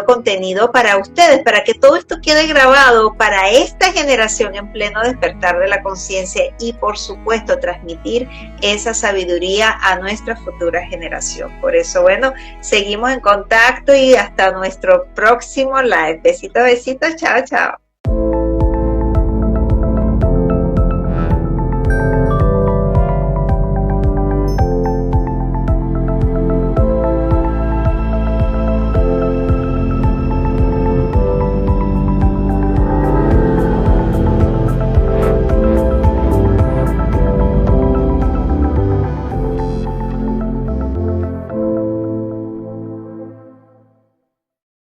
contenido para ustedes, para que todo esto quede grabado para esta generación en pleno despertar de la conciencia, y por supuesto transmitir esa sabiduría a nuestra futura generación. Por eso, bueno, seguimos en contacto y hasta nuestro próximo live. Besitos, chao.